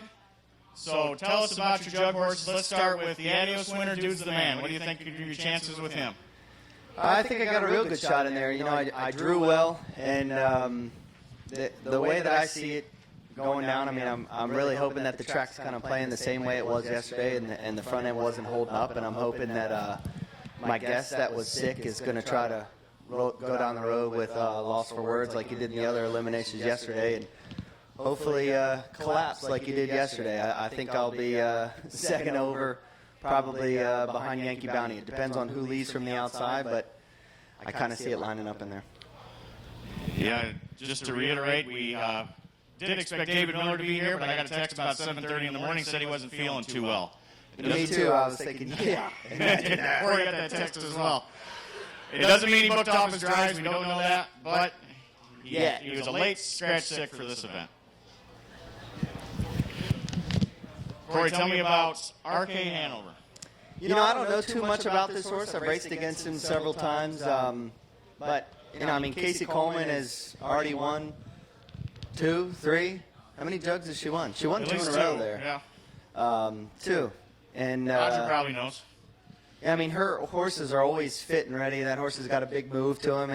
So tell us about your jug horses. Let's start with the Adios winner, Dude's the Man. What do you think are your chances with him?
I think I got a real good shot in there. You know, I drew well, and the way that I see it going down, I mean, I'm really hoping that the track's kind of playing the same way it was yesterday, and the front end wasn't holding up, and I'm hoping that my guest that was sick is going to try to go down the road with loss for words like he did in the other eliminations yesterday, and hopefully collapse like he did yesterday. I think I'll be second over, probably behind Yankee Bounty. It depends on who leads from the outside, but I kind of see it lining up in there.
Yeah, just to reiterate, we did expect David Miller to be here, but I got a text about 7:30 in the morning, said he wasn't feeling too well.
Me too. I was thinking, yeah. Imagine that.
Corey got that text as well. It doesn't mean he booked off his drives. We don't know that, but he was a late scratch sick for this event. Corey, tell me about RK Hanover.
You know, I don't know too much about this horse. I've raced against him several times. But, you know, I mean, Casey Coleman has already won 2, 3. How many jugs has she won? She won 2 in a row there.
Yeah.
2. And
Roger probably knows.
Yeah, I mean, her horses are always fit and ready. That horse has got a big move to him.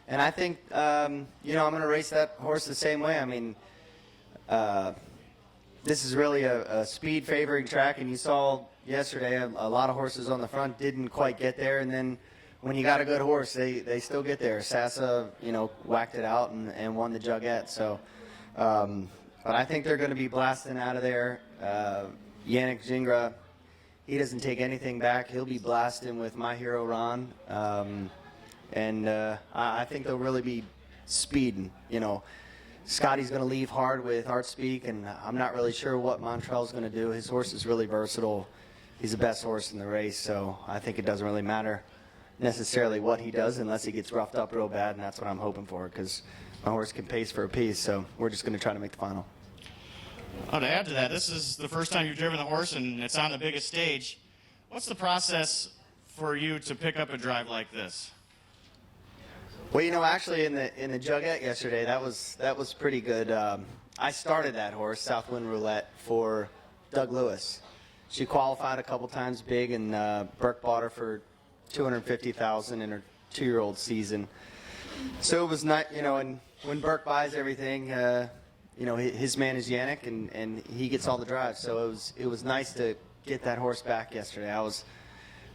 And I think, you know, I'm going to race that horse the same way. I mean, this is really a speed favoring track, and you saw yesterday a lot of horses on the front didn't quite get there, and then when you got a good horse, they still get there. Sassa, you know, whacked it out and won the Jugette. So, but I think they're going to be blasting out of there. Yannick Gingras, he doesn't take anything back. He'll be blasting with My Hero Ron, and I think they'll really be speeding. You know, Scotty's going to leave hard with Art Speak, and I'm not really sure what Montrell's going to do. His horse is really versatile. He's the best horse in the race, so I think it doesn't really matter necessarily what he does unless he gets roughed up real bad, and that's what I'm hoping for, because my horse can pace for a piece, so we're just going to try to make the final.
Oh, to add to that, this is the first time you've driven the horse, and it's on the biggest stage. What's the process for you to pick up a drive like this?
Well, you know, actually in the Jugette yesterday, that was pretty good. I started that horse, Southwind Roulette, for Doug Lewis. She qualified a couple times big, and Burke bought her for $250,000 in her 2-year-old season. So it was not, you know, and when Burke buys everything, you know, his man is Yannick, and he gets all the drives. So it was nice to get that horse back yesterday. I was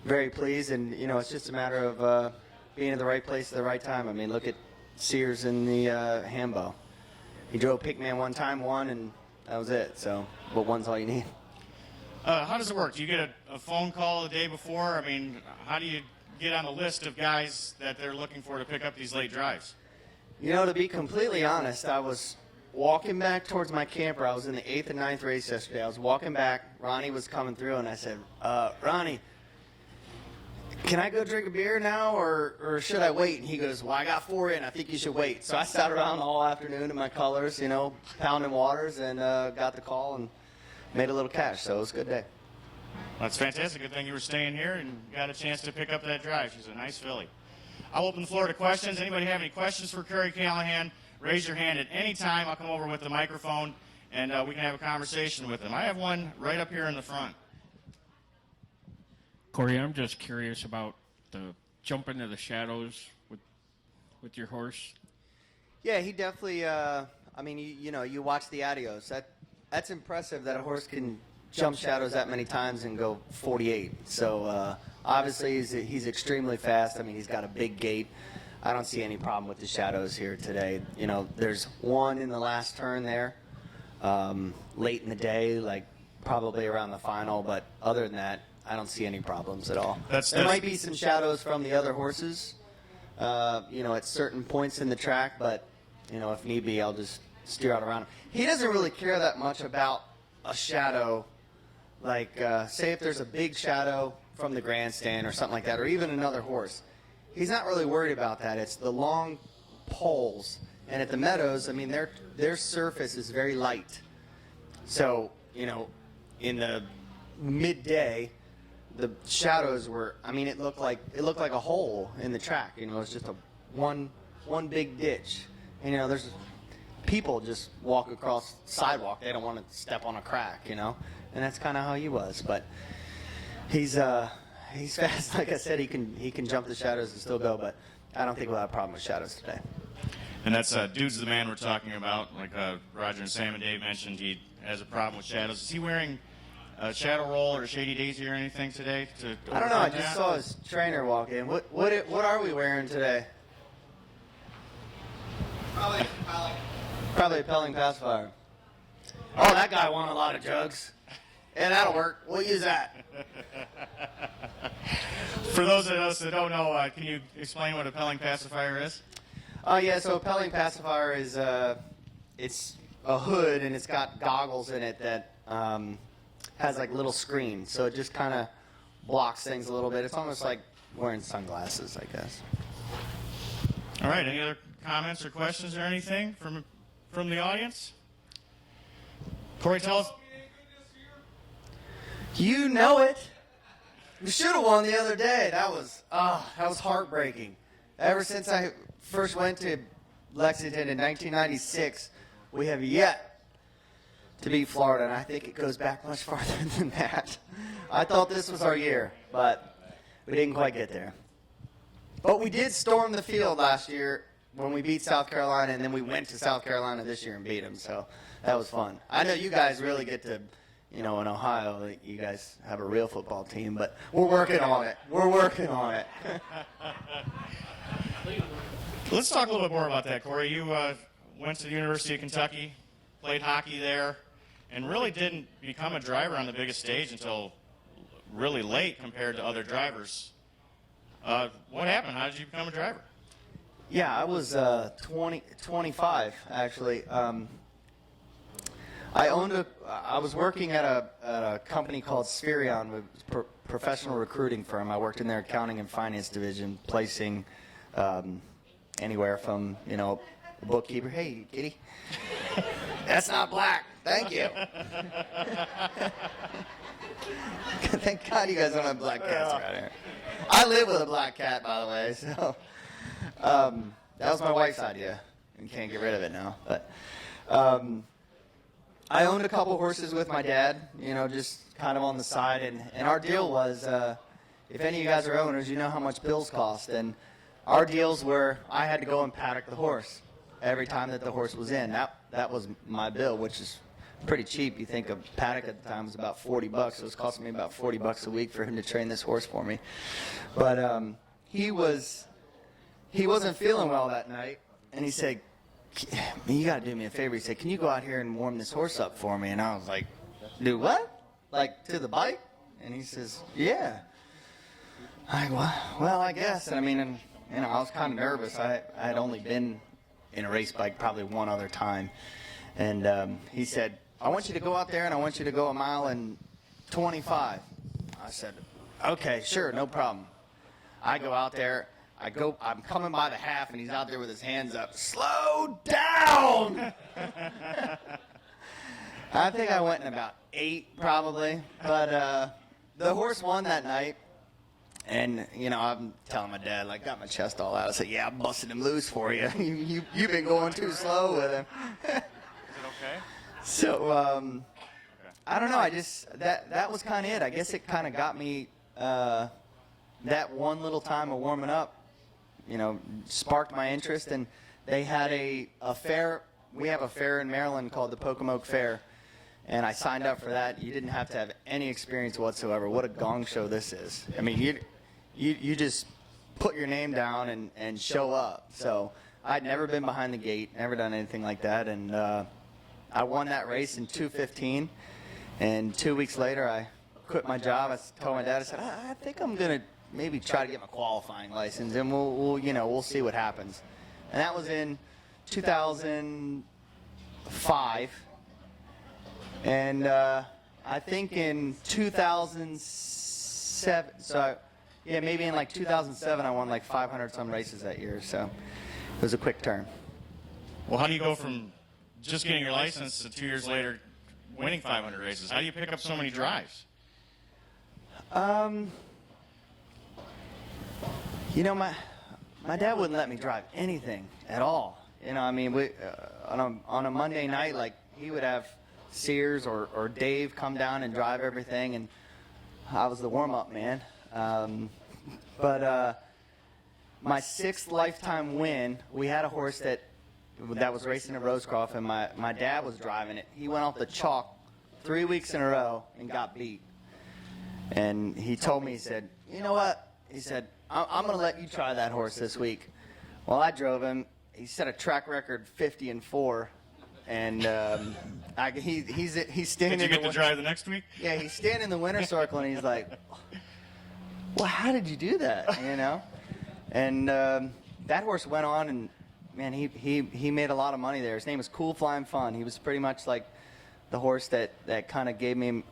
very pleased, and you know, it's just a matter of being in the right place at the right time. I mean, look at Sears in the Hambo. He drove Pickman one time, won, and that was it. So, but one's all you need.
How does it work? Do you get a phone call the day before? I mean, how do you get on the list of guys that they're looking for to pick up these late drives?
You know, to be completely honest, I was walking back towards my camper. I was in the 8th and 9th race yesterday. I was walking back. Ronnie was coming through, and I said, Ronnie, can I go drink a beer now, or should I wait? And he goes, well, I got 4 in. I think you should wait. So I sat around all afternoon in my colors, you know, pounding waters, and got the call and made a little cash. So it was a good day.
That's fantastic. Good thing you were staying here and got a chance to pick up that drive. She's a nice filly. I'll open the floor to questions. Anybody have any questions for Curry Callahan? Raise your hand at any time. I'll come over with the microphone, and we can have a conversation with him. I have one right up here in the front.
Corey, I'm just curious about the jump into the shadows with your horse.
Yeah, he definitely. I mean, you know, you watch the adios. That's impressive that a horse can jump shadows that many times and go 48. So obviously he's extremely fast. I mean, he's got a big gait. I don't see any problem with the shadows here today. You know, there's one in the last turn there, late in the day, like probably around the final. But other than that, I don't see any problems at all. There might be some shadows from the other horses, you know, at certain points in the track. But, you know, if need be, I'll just steer out around him. He doesn't really care that much about a shadow. Like, say if there's a big shadow from the grandstand or something like that, or even another horse. He's not really worried about that. It's the long poles. And at the Meadows, I mean, their surface is very light. So, you know, in the midday, the shadows were, I mean, it looked like a hole in the track. You know, it's just one big ditch. And, you know, there's people just walk across the sidewalk. They don't want to step on a crack, you know. And that's kind of how he was. But he's fast. Like I said, he can jump the shadows and still go. But I don't think we'll have a problem with shadows today.
And that's Dude's the man we're talking about. Like Roger and Sam and Dave mentioned, he has a problem with shadows. Is he wearing a shadow roll or a shady daisy or anything today?
I don't know. I just saw his trainer walk in. What are we wearing today? Probably a Pelling pacifier. Oh, that guy won a lot of jugs. Yeah, that'll work. We'll use that.
For those of us that don't know, can you explain what a Pelling pacifier is?
Yeah, so a Pelling pacifier is it's a hood, and it's got goggles in it that has like little screens. So it just kind of blocks things a little bit. It's almost like wearing sunglasses, I guess.
All right, any other comments or questions or anything from the audience? Corey, tell us.
You know it. We should have won the other day. That was heartbreaking. Ever since I first went to Lexington in 1996, we have yet to beat Florida, and I think it goes back much farther than that. I thought this was our year, but we didn't quite get there. But we did storm the field last year when we beat South Carolina, and then we went to South Carolina this year and beat them, so that was fun. I know you guys really get to, you know, in Ohio, you guys have a real football team, but we're working on it. We're working on it.
Let's talk a little bit more about that, Corey. You went to the University of Kentucky, played hockey there, and really didn't become a driver on the biggest stage until really late compared to other drivers. What happened? How did you become a driver?
Yeah, I was 25, actually. I was working at a company called Spherion, a professional recruiting firm. I worked in their accounting and finance division, placing anywhere from, you know, a bookkeeper. Hey, kitty. That's not black. Thank you. Thank God you guys don't have black cats around here. I live with a black cat, by the way, so that was my wife's idea. We can't get rid of it now. But I owned a couple horses with my dad, you know, just kind of on the side. And our deal was, if any of you guys are owners, you know how much bills cost. And our deals were I had to go and paddock the horse every time that the horse was in. That was my bill, which is pretty cheap. You think a paddock at the time was about $40, so it was costing me about $40 a week for him to train this horse for me. But he wasn't feeling well that night, and he said, "You got to do me a favor." He said, "Can you go out here and warm this horse up for me?" And I was like, "Do what? Like to the bike?" And he says, "Yeah." Well, I guess. I mean, and, I was kind of nervous. I had only been in a race bike probably one other time. And he said, I want you to go out there and I want you to go 1 mile in 25. I said, okay, sure, no problem. I go out there. I'm coming by the half, and he's out there with his hands up. Slow down! I think I went in about 8 probably. But the horse won that night. And, I'm telling my dad, like, got my chest all out. I said, yeah, I'm busting him loose for you. You've been going too slow with him.
Is it okay?
So, I don't know. I just, that was kind of it. I guess it kind of got me that one little time of warming up, sparked my interest. And they had a fair. We have a fair in Maryland called the Pocomoke Fair. And I signed up for that. You didn't have to have any experience whatsoever. What a gong show this is. I mean, you just put your name down and show up. So I'd never been behind the gate, never done anything like that. And I won that race in 2:15. And 2 weeks later, I quit my job. I told my dad, I said, I think I'm going to maybe try to get my qualifying license, and we'll see what happens. And that was in 2005. And I think in 2007, maybe in like 2007, I won like 500 some races that year. So it was a quick turn.
Well, how do you go from just getting your license to 2 years later winning 500 races? How do you pick up so many drives?
My dad wouldn't let me drive anything at all. I mean, we on a Monday night, like, he would have Sears or Dave come down and drive everything, and I was the warm-up man. But my 6th lifetime win, we had a horse that was racing at Rosecroft, and my dad was driving it. He went off the chalk 3 weeks in a row and got beat. And he told me, he said, you know what? He said, I'm going to let you try that horse this week. Well, I drove him. He set a track record 50-4. And he's standing.
Did you get to drive the next week?
Yeah, he's standing in the winner's circle, and he's like, "Well, how did you do that?" And that horse went on, and man, he made a lot of money there. His name was Cool Flying Fun. He was pretty much like the horse that kind of gave me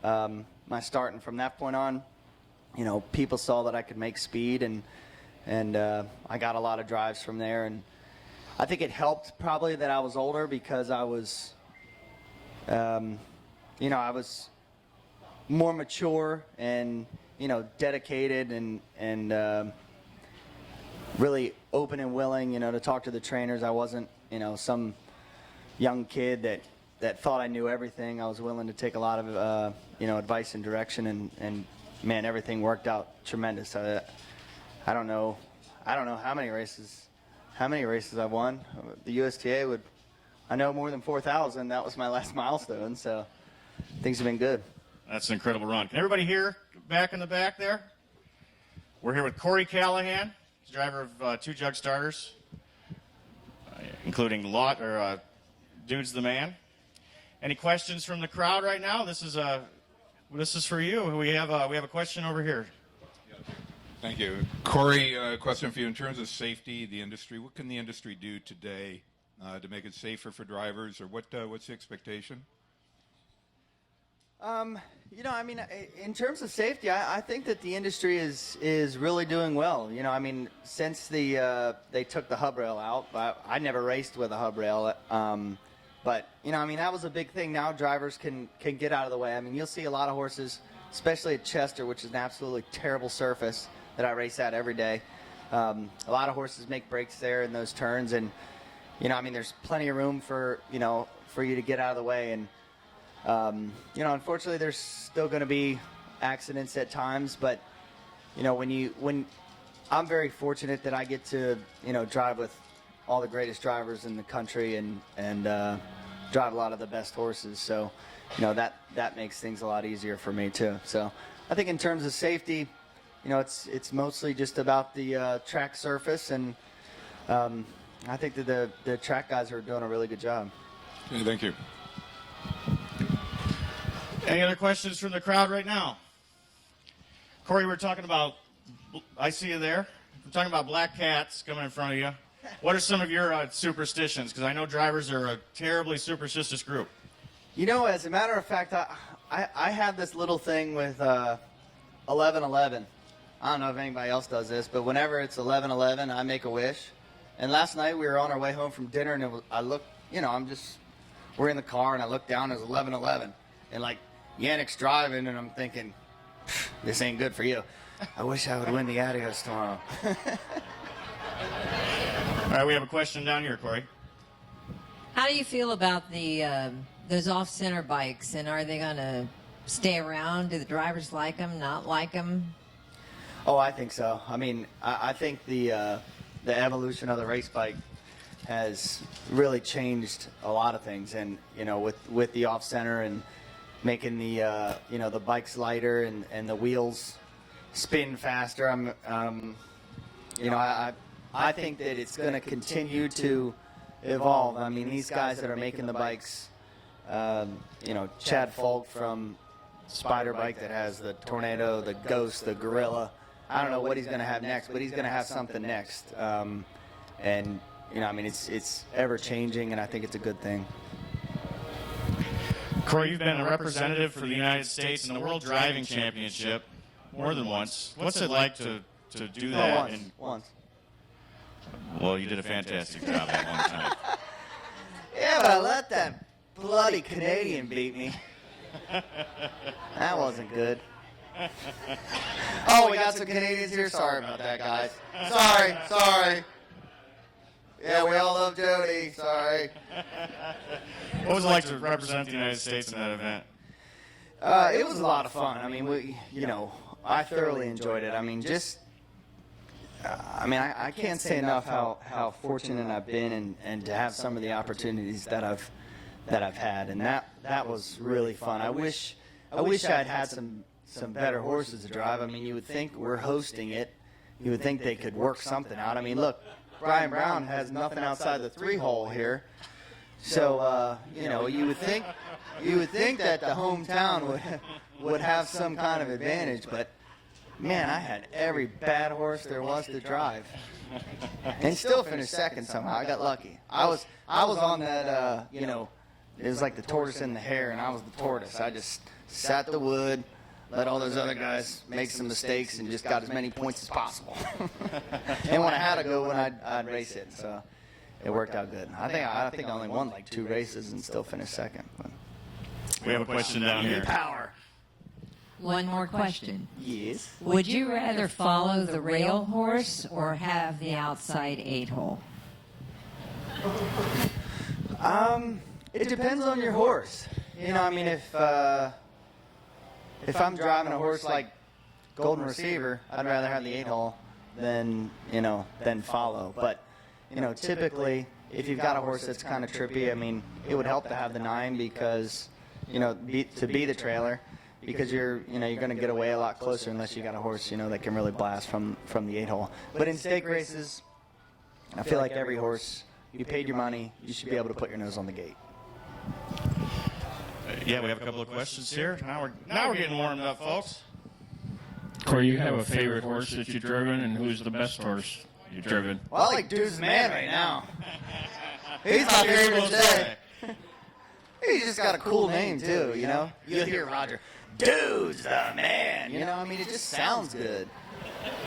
my start. And from that point on, people saw that I could make speed, and I got a lot of drives from there. And I think it helped probably that I was older, because I was, I was more mature and, dedicated and really open and willing, to talk to the trainers. I wasn't, some young kid that thought I knew everything. I was willing to take a lot of, advice and direction, and man, everything worked out tremendous. I don't know how many races I've won. The USTA I know more than 4,000. That was my last milestone, so things have been good.
That's an incredible run. Can everybody hear back in the back there? We're here with Corey Callahan. He's driver of 2 jug starters, including Dude's the Man. Any questions from the crowd right now? This is for you. We have a question over here.
Thank you. Corey, question for you. In terms of safety, the industry, what can the industry do today to make it safer for drivers, or what's the expectation?
In terms of safety, I think that the industry is really doing well. Since they took the hub rail out, I never raced with a hub rail. But, that was a big thing. Now drivers can get out of the way. You'll see a lot of horses, especially at Chester, which is an absolutely terrible surface that I race at every day. A lot of horses make breaks there in those turns, and there's plenty of room for you to get out of the way. And unfortunately, there's still going to be accidents at times. But when I'm very fortunate that I get to drive with all the greatest drivers in the country and drive a lot of the best horses. So that makes things a lot easier for me too. So I think in terms of safety, it's mostly just about the track surface, and I think that the track guys are doing a really good job.
Okay, thank you.
Any other questions from the crowd right now? Corey, we're talking about I see you there. We're talking about black cats coming in front of you. What are some of your superstitions? Because I know drivers are a terribly superstitious group.
You know, as a matter of fact, I have this little thing with 11:11. I don't know if anybody else does this, but whenever it's 11:11, I make a wish. And last night we were on our way home from dinner, and I looked, you know, we're in the car, and I looked down, it was 11:11. And like, Yannick's driving, and I'm thinking, this ain't good for you. I wish I would win the Adios tomorrow.
All right, we have a question down here, Corey.
How do you feel about the those off-center bikes, and are they going to stay around? Do the drivers like them, not like them?
Oh, I think so. I mean, I think the evolution of the race bike has really changed a lot of things, and you know, with the off center and making the you know, the bikes lighter and the wheels spin faster. You know, I think that it's going to continue to evolve. I mean, these guys that are making the bikes, you know, Chad Falk from Spider Bike that has the Tornado, the Ghost, the Gorilla. I don't know what he's going to have next, but he's going to have something next. And you know, I mean, it's ever changing, and I think it's a good thing.
Corey, you've been a representative for the United States in the World Driving Championship more than once. What's it like to do that?
Once.
Well, you did a fantastic job that one time.
Yeah, but I let that bloody Canadian beat me. That wasn't good. Oh, we got some Canadians here. Sorry about that, guys. Sorry. Yeah, we all love Jody. Sorry.
What was it like to represent the United States in that event?
It was a lot of fun. I mean, you know, I thoroughly enjoyed it. I mean, I can't say enough how fortunate I've been and to have some of the opportunities that I've had, and that was really fun. I wish I'd had some better horses to drive. I mean, you would think we're hosting it. You would think they could work something out. I mean, look, Brian Brown has nothing outside the 3-hole here. So, you know, you would think that the hometown would have some kind of advantage, but man, I had every bad horse there was to drive, and still finished second somehow. I got lucky. I was on that, you know, it was like the tortoise and the hare, and I was the tortoise. I just sat the wood, let all those other guys make some mistakes, and just got as many points as possible. And when I had to go, I'd race it. So it worked out good. I think I only won like 2 races and still finished second. But.
We have a question down here.
Power.
One more question.
Yes.
Would you rather follow the rail horse or have the outside 8-hole?
It depends on your horse. You know, I mean, if I'm driving a horse like Golden Receiver, I'd rather have the 8-hole than follow. But, you know, typically, if you've got a horse that's kind of trippy, I mean, it would help to have the 9 because, you know, to be the trailer, because you're going to get away a lot closer unless you got a horse, you know, that can really blast from the 8-hole. But in stake races, I feel like every horse, you paid your money, you should be able to put your nose on the gate.
Yeah, we have a couple of questions here. Now we're getting warmed up, folks.
Corey, you have a favorite horse that you've driven, and who's the best horse you've driven?
Well, I like Dude's Man right now. He's my favorite today. He's just got a cool name, too, you know? You'll hear Roger, Dude's the Man. You know, I mean, it just sounds good.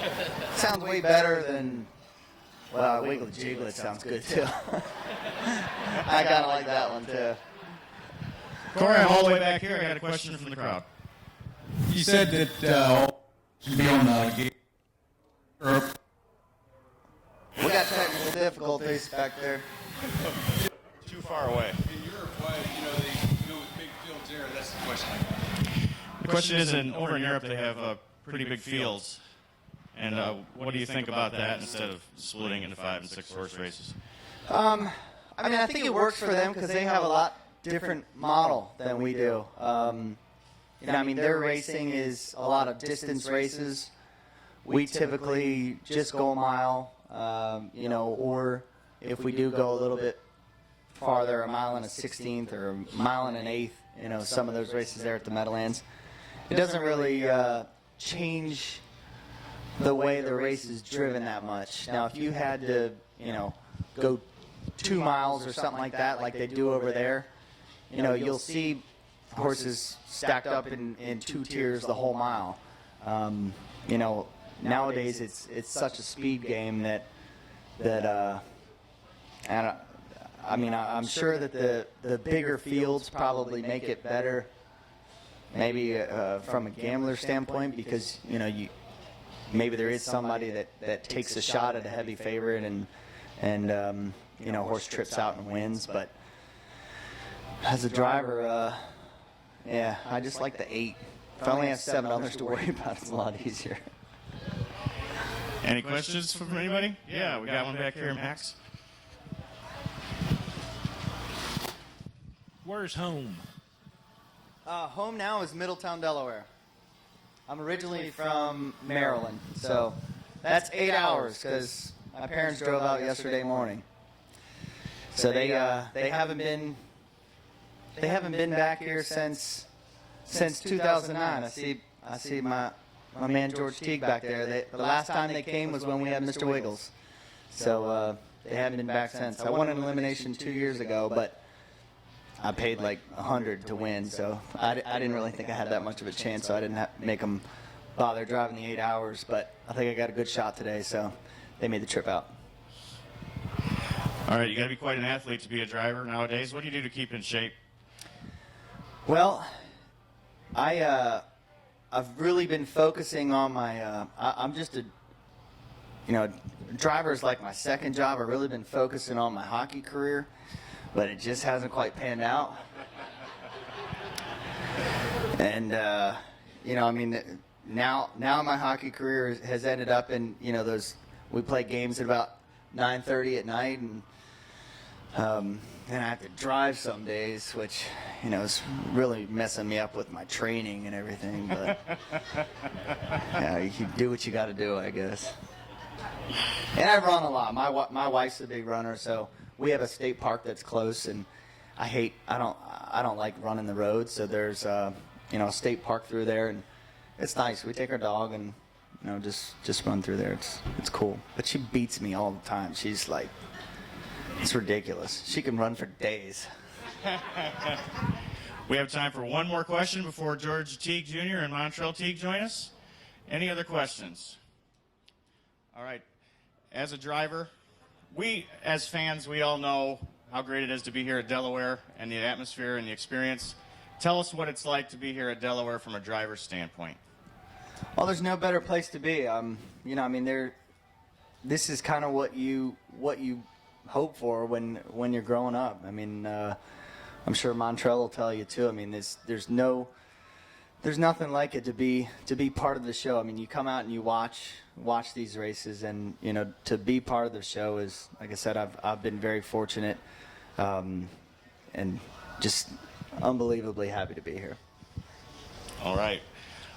It sounds way better than, well, Wiggle Jiglet sounds good, too. I kind of like that one, too.
Corey, I'm all the way back here. I got a question from the crowd.
You said that should be on the gate.
We got technical difficulties back there.
Too far away.
In Europe, why, you know, they go with big fields there? That's the question.
The question is, over in Europe, they have pretty big fields. And what do you think about that instead of splitting into 5 and 6 horse races?
I mean, I think it works for them because they have a lot different model than we do. You know, I mean, their racing is a lot of distance races. We typically just go a mile, you know, or if we do go a little bit farther, a mile and a 16th or a mile and an 1/8, you know, some of those races there at the Meadowlands. It doesn't really change the way the race is driven that much. Now, if you had to, go 2 miles or something like that, like they do over there, you'll see horses stacked up in 2 tiers the whole mile. Nowadays it's such a speed game that I'm sure that the bigger fields probably make it better, maybe from a gambler standpoint, because maybe there is somebody that takes a shot at a heavy favorite and horse trips out and wins. But as a driver, I just like the 8. If I only have 7 others to worry about, it's a lot easier.
Any questions from anybody? Yeah, we got one back here, Max.
Where's home?
Home now is Middletown, Delaware. I'm originally from Maryland, so that's 8 hours because my parents drove out yesterday morning. So they haven't been back here since 2009. I see my man George Teague back there. The last time they came was when we had Mr. Wiggles. So they haven't been back since. I won an elimination 2 years ago, but I paid like $100 to win, so I didn't really think I had that much of a chance, so I didn't make them bother driving the 8 hours. But I think I got a good shot today, so they made the trip out.
All right, you got to be quite an athlete to be a driver nowadays. What do you do to keep in shape?
Well, I've really been focusing on my. I'm just a, driver is like my second job. I've really been focusing on my hockey career, but it just hasn't quite panned out. And now my hockey career has ended up in we play games at about 9:30 at night, and then I have to drive some days, which is really messing me up with my training and everything. But you can do what you got to do, I guess. And I run a lot. My wife's a big runner, so we have a state park that's close, and I don't like running the road. So there's a state park through there, and it's nice. We take our dog and just run through there. It's cool. But she beats me all the time. She's like, it's ridiculous. She can run for days.
We have time for one more question before George Teague Jr. and Montrell Teague join us. Any other questions? All right. As a driver, as fans, we all know how great it is to be here at Delaware and the atmosphere and the experience. Tell us what it's like to be here at Delaware from a driver's standpoint.
Well, there's no better place to be. This is kind of what you hope for when you're growing up. I'm sure Montrell will tell you too. There's nothing like it to be part of the show. You come out and you watch these races, and to be part of the show is, like I said, I've been very fortunate, and just unbelievably happy to be here.
All right.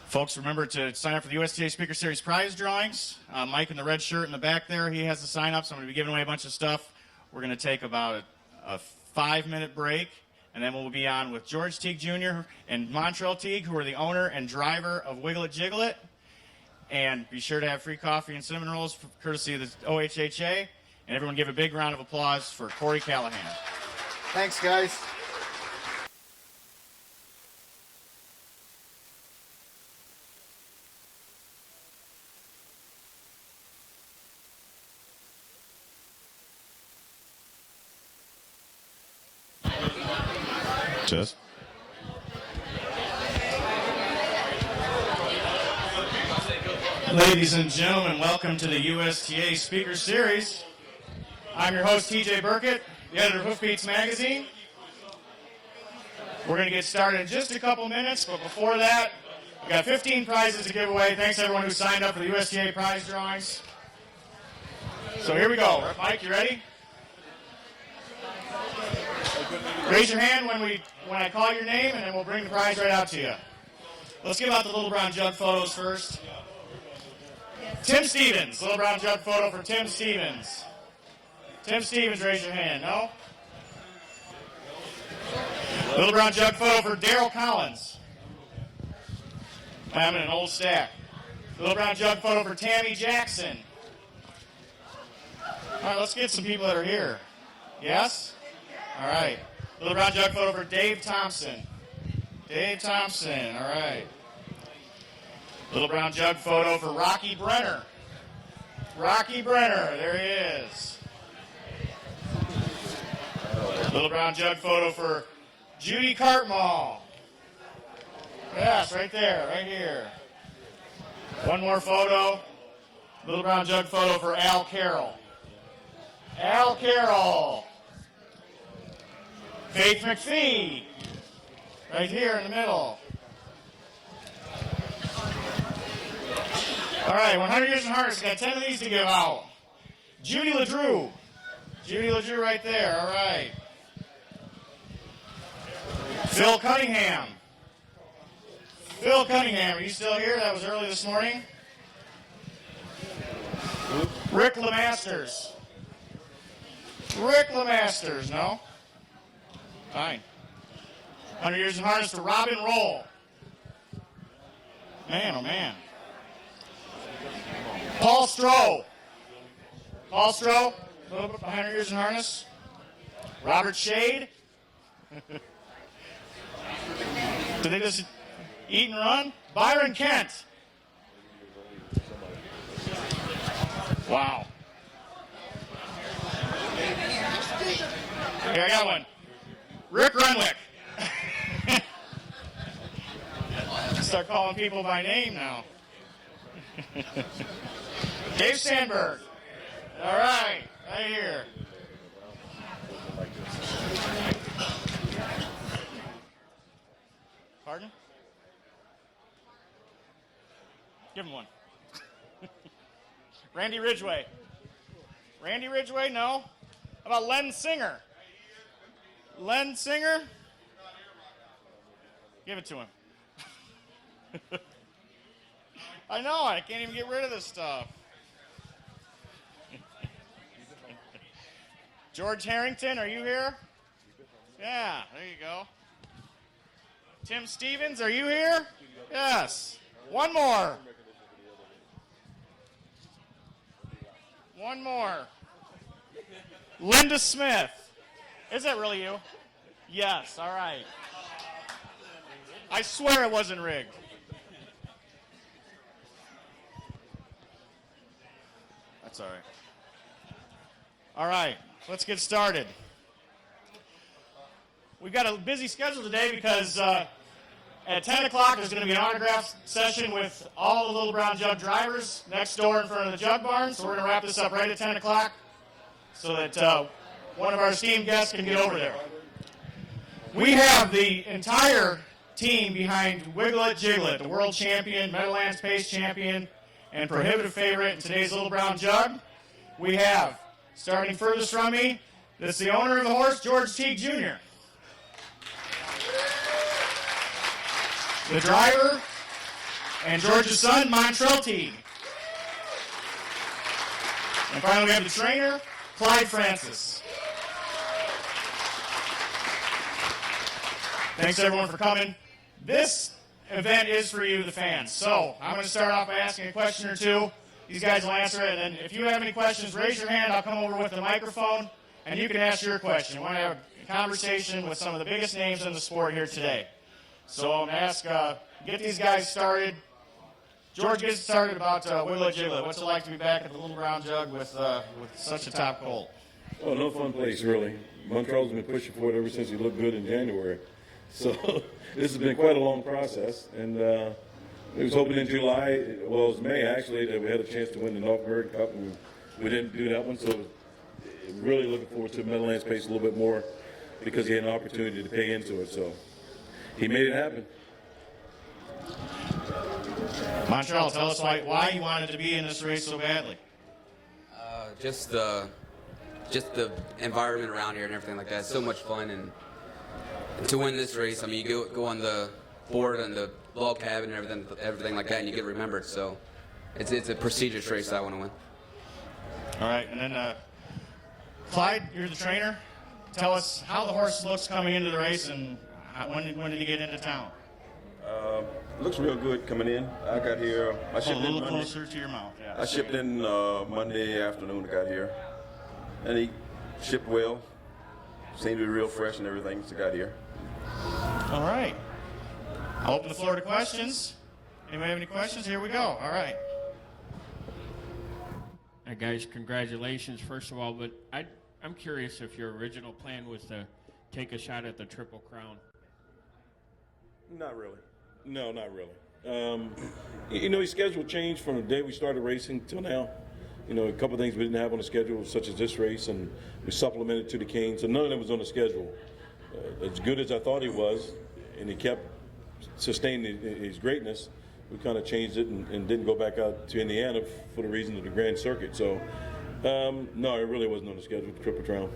Folks, remember to sign up for the USTA Speaker Series prize drawings. Mike in the red shirt in the back there, he has to sign up, so I'm going to be giving away a bunch of stuff. We're going to take about a 5-minute break, and then we'll be on with George Teague Jr. and Montrell Teague, who are the owner and driver of Wiggle It Jiggle It. And be sure to have free coffee and cinnamon rolls courtesy of the OHHA. And everyone give a big round of applause for Corey Callahan.
Thanks, guys.
Just. Ladies and gentlemen, welcome to the USTA Speaker Series. I'm your host, TJ Burkett, the editor of Hoofbeats Magazine. We're going to get started in just a couple minutes, but before that, we've got 15 prizes to give away. Thanks to everyone who signed up for the USTA prize drawings. So here we go. Mike, you ready? Raise your hand when I call your name, and then we'll bring the prize right out to you. Let's give out the Little Brown Jug photos first. Tim Stevens, Little Brown Jug photo for Tim Stevens. Tim Stevens, raise your hand. No? Little Brown Jug photo for Daryl Collins. I'm in an old stack. Little brown jug photo for Tammy Jackson. All right, let's get some people that are here. Yes? All right. Little brown jug photo for Dave Thompson. Dave Thompson, all right. Little brown jug photo for Rocky Brenner. Rocky Brenner, there he is. Little brown jug photo for Judy Cartmall. Yes, right there, right here. One more photo. Little brown jug photo for Al Carroll. Al Carroll. Faith McPhee. Right here in the middle. All right, 100 years in harness. Got 10 of these to give out. Judy LeDrew. Judy LeDrew right there. All right. Phil Cunningham. Phil Cunningham, are you still here? That was early this morning. Rick LeMasters. Rick LeMasters, no? Fine. 100 years in harness to Robin Roll. Man, oh man. Paul Stroh. Paul Stroh, 100 years in harness. Robert Shade. Did they just eat and run? Byron Kent. Wow. Here, I got one. Rick Renwick. Start calling people by name now. Dave Sandberg. All right, right here. Pardon? Give him one. Randy Ridgway. Randy Ridgway, no. How about Len Singer? Len Singer? Give it to him. I know, I can't even get rid of this stuff. George Harrington, are you here? Yeah, there you go. Tim Stevens, are you here? Yes. One more. One more. Linda Smith. Is that really you? Yes, all right. I swear it wasn't rigged. That's all right. All right, let's get started. We've got a busy schedule today because at 10 o'clock there's going to be an autograph session with all the Little Brown Jug drivers next door in front of the Jug Barn. So we're going to wrap this up right at 10 o'clock so that one of our esteemed guests can get over there. We have the entire team behind Wiggle It Jiggle It, the world champion, Meadowlands Pace champion, and prohibitive favorite in today's Little Brown Jug. We have, starting furthest from me, this is the owner of the horse, George Teague Jr. The driver, and George's son, Montrell Teague. And finally, we have the trainer, Clyde Francis. Thanks, everyone, for coming. This event is for you, the fans. So I'm going to start off by asking a question or two. These guys will answer it. And if you have any questions, raise your hand. I'll come over with the microphone, and you can ask your question. I want to have a conversation with some of the biggest names in the sport here today. So I'm going to ask, get these guys started. George, get started about Wiggle It Jiggle It. What's it like to be back at the Little Brown Jug with such a top colt?
Oh, no fun place, really. Montrell's been pushing for it ever since he looked good in January. So this has been quite a long process. And we was hoping in July, well, it was May actually, that we had a chance to win the North American Cup, and we didn't do that one. So really looking forward to Meadowlands Pace a little bit more because he had an opportunity to pay into it. So he made it happen.
Montrell, tell us why you wanted to be in this race so badly.
Just the environment around here and everything like that. It's so much fun, and to win this race, I mean, you go on the board and the log cabin and everything like that, and you get remembered. So it's a prestigious race that I want to win.
All right, and then Clyde, you're the trainer. Tell us how the horse looks coming into the race, and when did he get into town?
looks real good coming in. I got here. I
A
shipped in
little
Monday.
closer to your mouth. Yeah.
I shipped in Monday afternoon. I got here, and he shipped well. Seemed to be real fresh and everything. So I got here.
All right. I'll open the floor to questions. Anybody have any questions? Here we go. All right.
Hey guys, congratulations first of all, but I'm curious if your original plan was to take a shot at the Triple Crown.
Not really. No, not really. His schedule changed from the day we started racing till now. A couple of things we didn't have on the schedule, such as this race, and we supplemented to the Canes, so none of them was on the schedule. As good as I thought he was, and he kept sustaining his greatness, we kind of changed it and didn't go back out to Indiana for the reason of the Grand Circuit. So, no, it really wasn't on the schedule, the Triple Crown.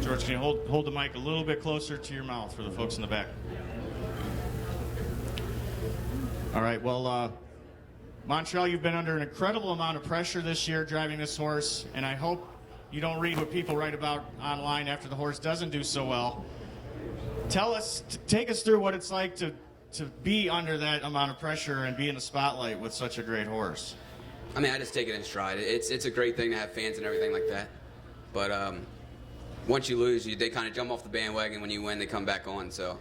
George, can you hold the mic a little bit closer to your mouth for the folks in the back? All right, well, Montreal, you've been under an incredible amount of pressure this year driving this horse, and I hope you don't read what people write about online after the horse doesn't do so well. Take us through what it's like to be under that amount of pressure and be in the spotlight with such a great horse.
I mean, I just take it in stride. It's a great thing to have fans and everything like that. But once you lose, they kind of jump off the bandwagon. When you win, they come back on. So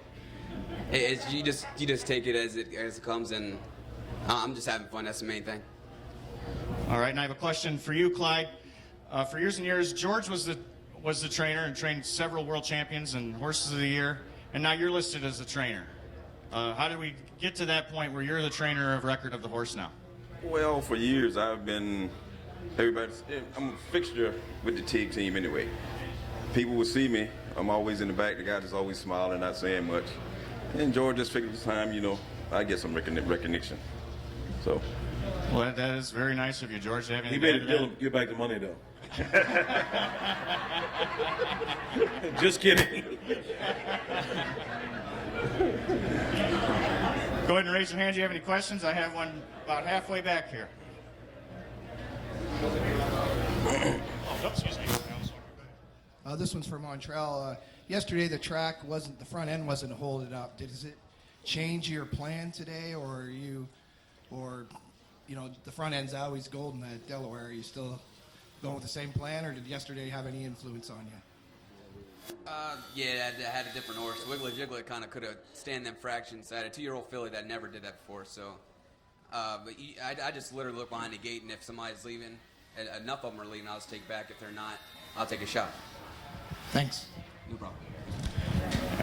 you just take it as it comes, and I'm just having fun. That's the main thing.
All right, and I have a question for you, Clyde. For years and years, George was the trainer and trained several world champions and horses of the year, and now you're listed as the trainer. How did we get to that point where you're the trainer of record of the horse now?
Well, for years I've been I'm a fixture with the Teague team anyway. People will see me. I'm always in the back. The guy that's always smiling, not saying much. And George just figured this time, I get some recognition. So.
Well, that is very nice of you, George. Do you have
He
anything
made
to
it
add to
deal get back the money, though. Just kidding.
Go ahead and raise your hand. Do you have any questions? I have one about halfway back here. Oh, excuse me.
This one's for Montreal. Yesterday, the front end wasn't holding up. Does it change your plan today, or the front end's always golden at Delaware? Are you still going with the same plan, or did yesterday have any influence on you?
Yeah, I had a different horse. Wiggler Jiggler kind of could have stand them fractions. I had a 2-year-old filly that never did that before, so. But I just literally look behind the gate, and if somebody's leaving, enough of them are leaving, I'll just take back. If they're not, I'll take a shot.
Thanks.
No problem.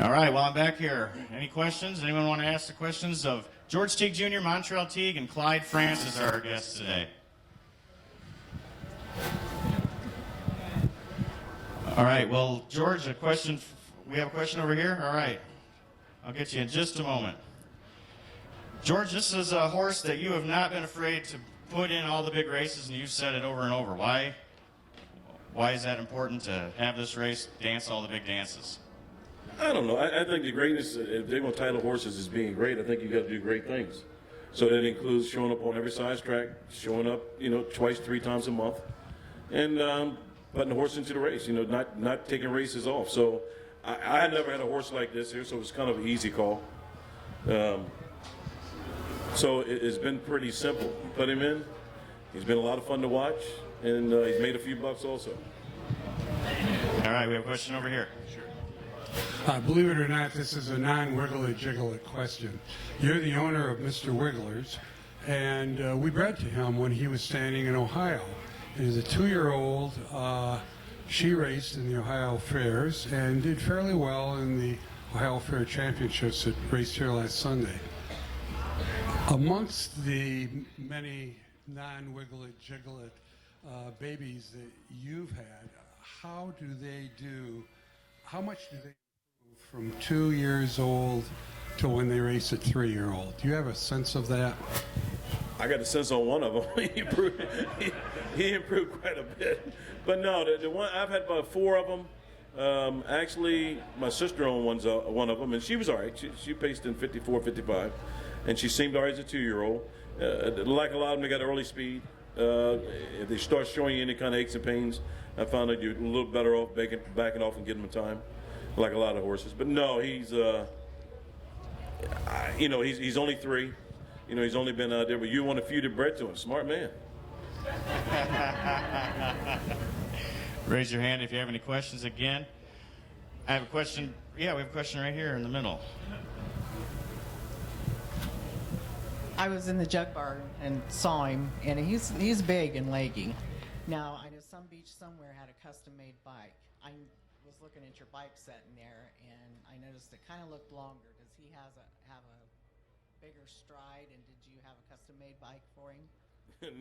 All right, well, I'm back here. Any questions? Anyone want to ask the questions of George Teague Jr., Montreal Teague, and Clyde Francis are our guests today. All right, well, George, we have a question over here? All right, I'll get you in just a moment. George, this is a horse that you have not been afraid to put in all the big races, and you've said it over and over. Why is that important to have this race, dance all the big dances?
I don't know. I think the greatness, if they're going to title horses as being great, I think you got to do great things. So that includes showing up on every size track, showing up, twice, 3 times a month, and putting the horse into the race. Not taking races off. So I never had a horse like this here, so it was kind of an easy call. So it's been pretty simple. Put him in. He's been a lot of fun to watch, and he's made a few bucks also.
All right, we have a question over here.
Believe it or not, this is a non-Wiggler Jiggler question. You're the owner of Mr. Wigglers, and we bred to him when he was standing in Ohio. He was a 2-year-old. She raced in the Ohio Fairs and did fairly well in the Ohio Fair Championships that raced here last Sunday. Amongst the many non-Wiggler Jiggler babies that you've had, how much do they improve from 2 years old to when they race at 3-year-old? Do you have a sense of that?
I got a sense on one of them. he improved quite a bit. But no, the one I've had about 4 of them. Actually, my sister owned one of them, and she was all right. She paced in 54, 55, and she seemed all right as a 2-year-old. Like a lot of them, they got early speed. If they start showing you any kind of aches and pains, I found that you're a little better off backing off and getting them time, like a lot of horses. But no, he's only 3. You know, he's only been out there, but you want to feed it bread to him. Smart man.
Raise your hand if you have any questions again. I have a question. Yeah, we have a question right here in the middle.
I was in the jug bar and saw him, and he's big and leggy. Now, I know some beach somewhere had a custom-made bike. I was looking at your bike set in there, and I noticed it kind of looked longer. Does he have a bigger stride, and did you have a custom-made bike for him?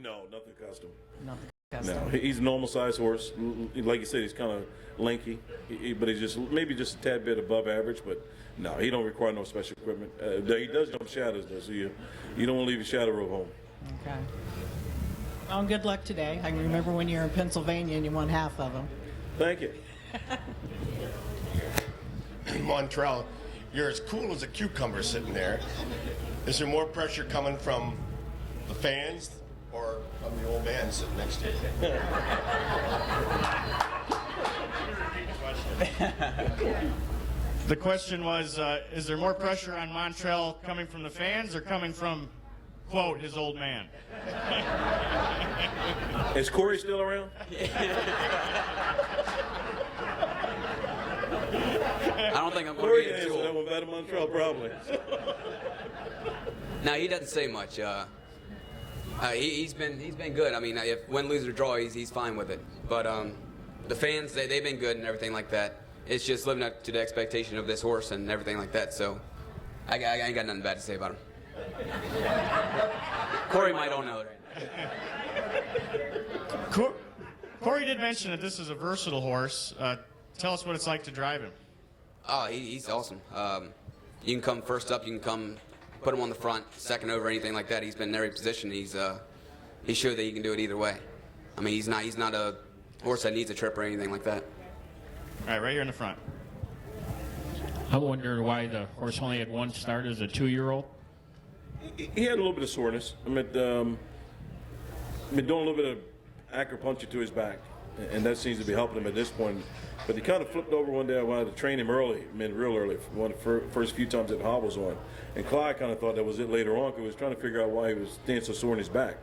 No, nothing custom.
Nothing custom.
No, he's a normal-sized horse. Like you said, he's kind of lanky, but he's just maybe just a tad bit above average. But no, he don't require no special equipment. He does jump shadows, though, so you don't want to leave your shadow rope home.
Okay. Well, good luck today. I can remember when you were in Pennsylvania and you won half of them.
Thank you.
Montrell, you're as cool as a cucumber sitting there. Is there more pressure coming from the fans or from the old man sitting next to you?
The question was, is there more pressure on Montrell coming from the fans or coming from, quote, his old man?
Is Corey still around?
I don't think I'm going
Corey
to get
answered
into
that one better than Montrell, probably.
No, he doesn't say much. He's been good. I mean, if win, lose, or draw, he's fine with it. But the fans, they've been good and everything like that. It's just living up to the expectation of this horse and everything like that. So I ain't got nothing bad to say about him. Corey might don't know that.
Corey did mention that this is a versatile horse. Tell us what it's like to drive him.
Oh, he's awesome. You can come first up. You can come put him on the front, second over, anything like that. He's been in every position. He showed that he can do it either way. I mean, he's not a horse that needs a trip or anything like that.
All right, right here in the front.
I wonder why the horse only had one start as a 2-year-old.
He had a little bit of soreness. I mean, doing a little bit of acupuncture to his back, and that seems to be helping him at this point. But he kind of flipped over one day. I wanted to train him early, real early, one of the first few times that Hobb was on. And Clyde kind of thought that was it later on because he was trying to figure out why he was staying so sore in his back.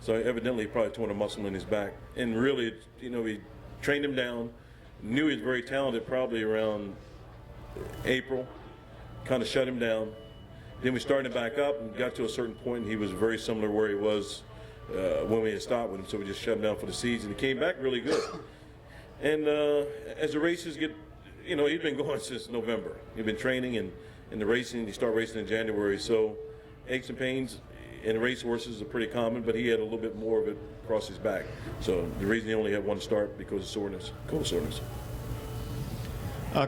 So evidently he probably torn a muscle in his back. And really, we trained him down, knew he was very talented probably around April, kind of shut him down. Then we started him back up and got to a certain point, and he was very similar where he was when we had stopped with him, so we just shut him down for the season. He came back really good. And as the races get, he'd been going since November. He'd been training and the racing, he started racing in January. So aches and pains in race horses are pretty common, but he had a little bit more of it across his back. So the reason he only had one start because of soreness, cold soreness.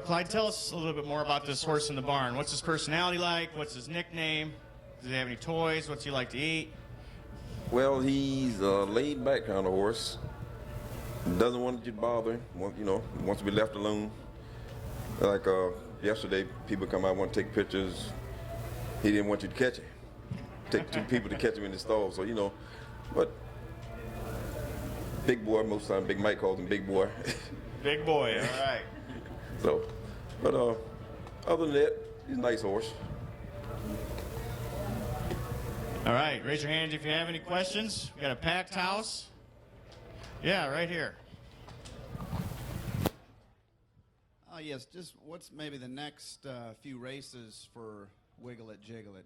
Clyde, tell us a little bit more about this horse in the barn. What's his personality like? What's his nickname? Does he have any toys? What's he like to eat?
Well, he's a laid-back kind of horse. Doesn't want you to bother him. Wants to be left alone. Like yesterday, people come out want to take pictures. He didn't want you to catch him. Take 2 people to catch him in the stall. So but big boy most of the time. Big Mike calls him Big Boy.
Big boy. All right.
So, but other than that, he's a nice horse.
All right, raise your hand if you have any questions. We got a packed house. Yeah, right here.
Yes, just what's maybe the next few races for Wiggle It Jiggle It?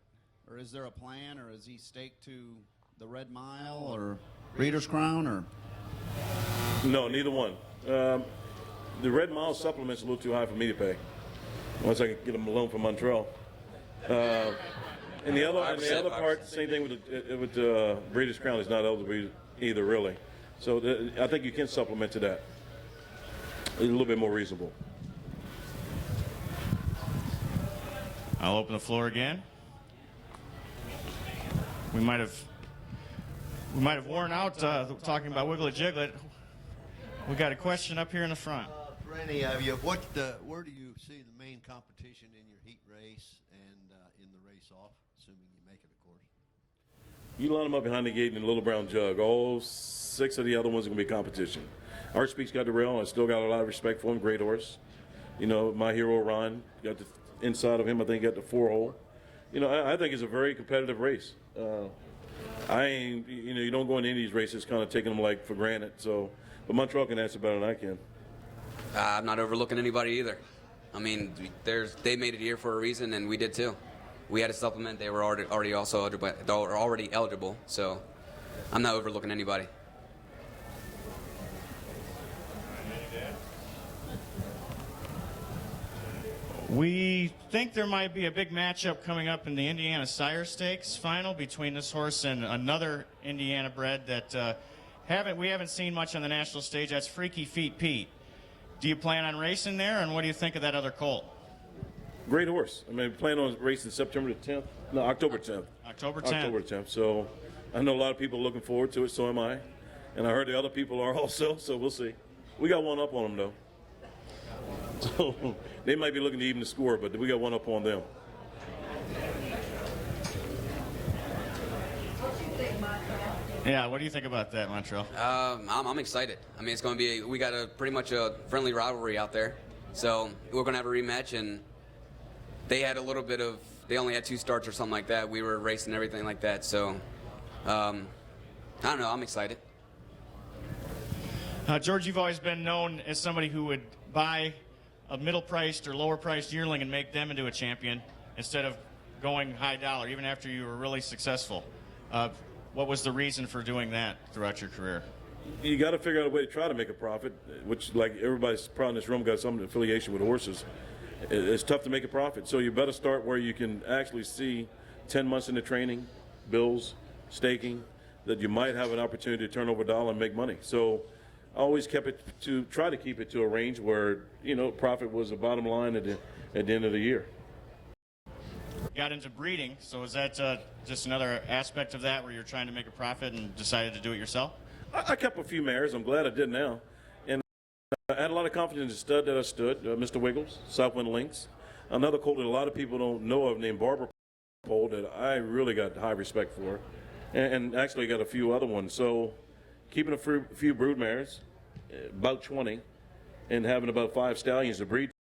Or is there a plan, or is he staked to the Red Mile or Breeders' Crown, or?
No, neither one. The Red Mile supplement's a little too high for me to pay. Once I can get him alone from Montrell. And the other part, same thing with the Breeders' Crown. Is not eligible either, really. So I think you can supplement to that. It's a little bit more reasonable.
I'll open the floor again. We might have worn out talking about Wiggle It Jiggle It. We got a question up here in the front.
For any of you, where do you see the main competition in your heat race and in the race off, assuming you make it, of course?
You line them up behind the gate in the little brown jug. All 6 of the other ones are going to be competition. Archbeak's got the rail. I still got a lot of respect for him. Great horse. My hero, Ron, got the inside of him. I think he got the 4-hole. I think it's a very competitive race. I ain't, you don't go into any of these races kind of taking them like for granted. So, but Montreal can answer better than I can.
I'm not overlooking anybody either. I mean, they made it here for a reason, and we did too. We had a supplement; they were already also eligible. They were already eligible, so I'm not overlooking anybody.
We think there might be a big matchup coming up in the Indiana Sire Stakes final between this horse and another Indiana bred that we haven't seen much on the national stage. That's Freaky Feet Pete. Do you plan on racing there, and what do you think of that other colt?
Great horse. I mean, plan on racing September the 10th. No, October 10th.
October 10th.
October 10th. So I know a lot of people are looking forward to it. So am I. And I heard the other people are also. So we'll see. We got one up on them though. So they might be looking to even the score, but we got one up on them.
Yeah, what do you think about that, Montreal?
I'm excited. I mean, it's going to be we got pretty much a friendly rivalry out there, so we're going to have a rematch. And they had they only had 2 starts or something like that. We were racing everything like that, so I don't know. I'm excited.
George, you've always been known as somebody who would buy a middle-priced or lower-priced yearling and make them into a champion instead of going high dollar, even after you were really successful. What was the reason for doing that throughout your career?
You got to figure out a way to try to make a profit, which, like everybody's probably in this room, got some affiliation with horses. It's tough to make a profit, so you better start where you can actually see 10 months into training, bills, staking, that you might have an opportunity to turn over a dollar and make money. So I always try to keep it to a range where, profit was the bottom line at the end of the year.
Got into breeding, so is that just another aspect of that where you're trying to make a profit and decided to do it yourself?
I kept a few mares. I'm glad I did now. And I had a lot of confidence in the stud that I stood, Mr. Wiggles, Southwind Lynx. Another colt that a lot of people don't know of named Barbara Pole that I really got high respect for. And actually got a few other ones. So keeping a few brood mares, about 20, and having about 5 stallions to breed.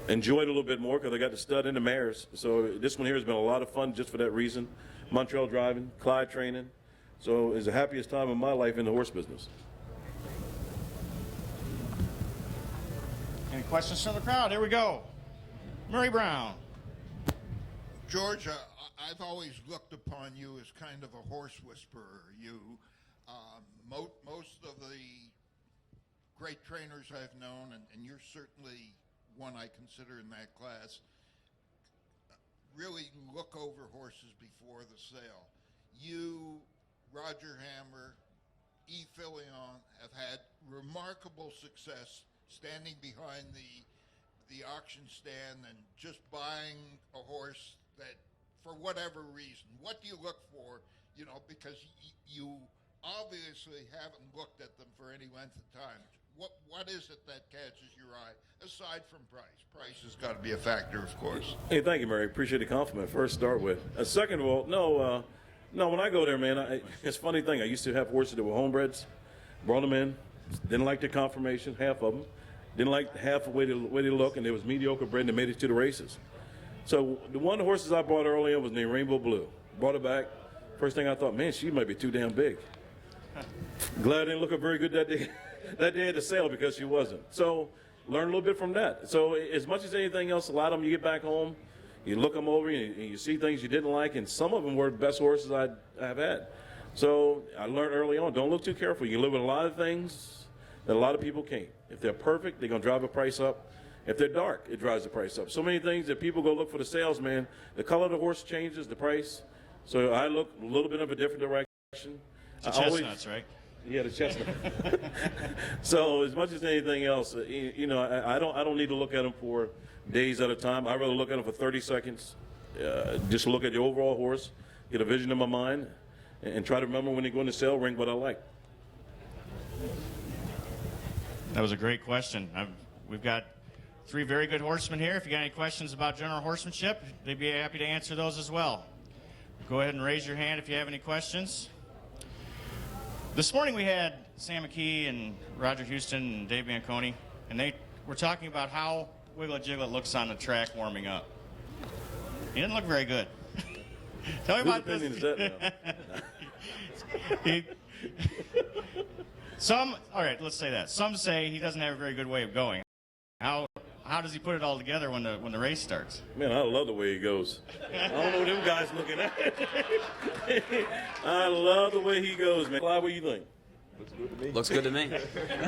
Enjoyed a little bit more because I got to stud into mares. So this one here has been a lot of fun just for that reason. Montreal driving, Clyde training. So it's the happiest time of my life in the horse business.
Any questions from the crowd? Here we go. Murray Brown.
George, I've always looked upon you as kind of a horse whisperer. Most of the great trainers I've known, and you're certainly one I consider in that class, really look over horses before the sale. You, Roger Hammer, E. Filion have had remarkable success standing behind the auction stand and just buying a horse that, for whatever reason, what do you look for? Because you obviously haven't looked at them for any length of time. What is it that catches your eye, aside from price? Price has got to be a factor, of course.
Hey, thank you, Murray. Appreciate the compliment. First, start with. Second of all, no, when I go there, man, it's a funny thing. I used to have horses that were homebreds, brought them in, didn't like the conformation, half of them, didn't like half the way they look, and they was mediocre bred and they made it to the races. So one of the horses I bought early on was named Rainbow Blue. Brought it back. First thing I thought, man, she might be too damn big. Glad I didn't look up very good that day. That day at the sale because she wasn't. So learn a little bit from that. So as much as anything else, a lot of them you get back home, you look them over and you see things you didn't like, and some of them were the best horses I've had. So I learned early on, don't look too careful. You live with a lot of things that a lot of people can't. If they're perfect, they're going to drive the price up. If they're dark, it drives the price up. So many things that people go look for the salesman. The color of the horse changes, the price. So I look a little bit of a different direction.
It's the chestnuts, right?
Yeah, the chestnut. So as much as anything else, I don't need to look at them for days at a time. I rather look at them for 30 seconds. Just look at the overall horse, get a vision in my mind, and try to remember when they go in the sale ring what I like.
That was a great question. We've got 3 very good horsemen here. If you got any questions about general horsemanship, they'd be happy to answer those as well. Go ahead and raise your hand if you have any questions. This morning we had Sam McKee and Roger Houston and Dave Bianconi, and they were talking about how Wiggle Jiggle looks on the track warming up? He didn't look very good. Tell me about this.
Whose opinion is that now?
All right, let's say that. Some say he doesn't have a very good way of going. How does he put it all together when the race starts?
Man, I love the way he goes. I don't know what them guys looking at. I love the way he goes, man. Clyde, what do you think?
Looks good to me.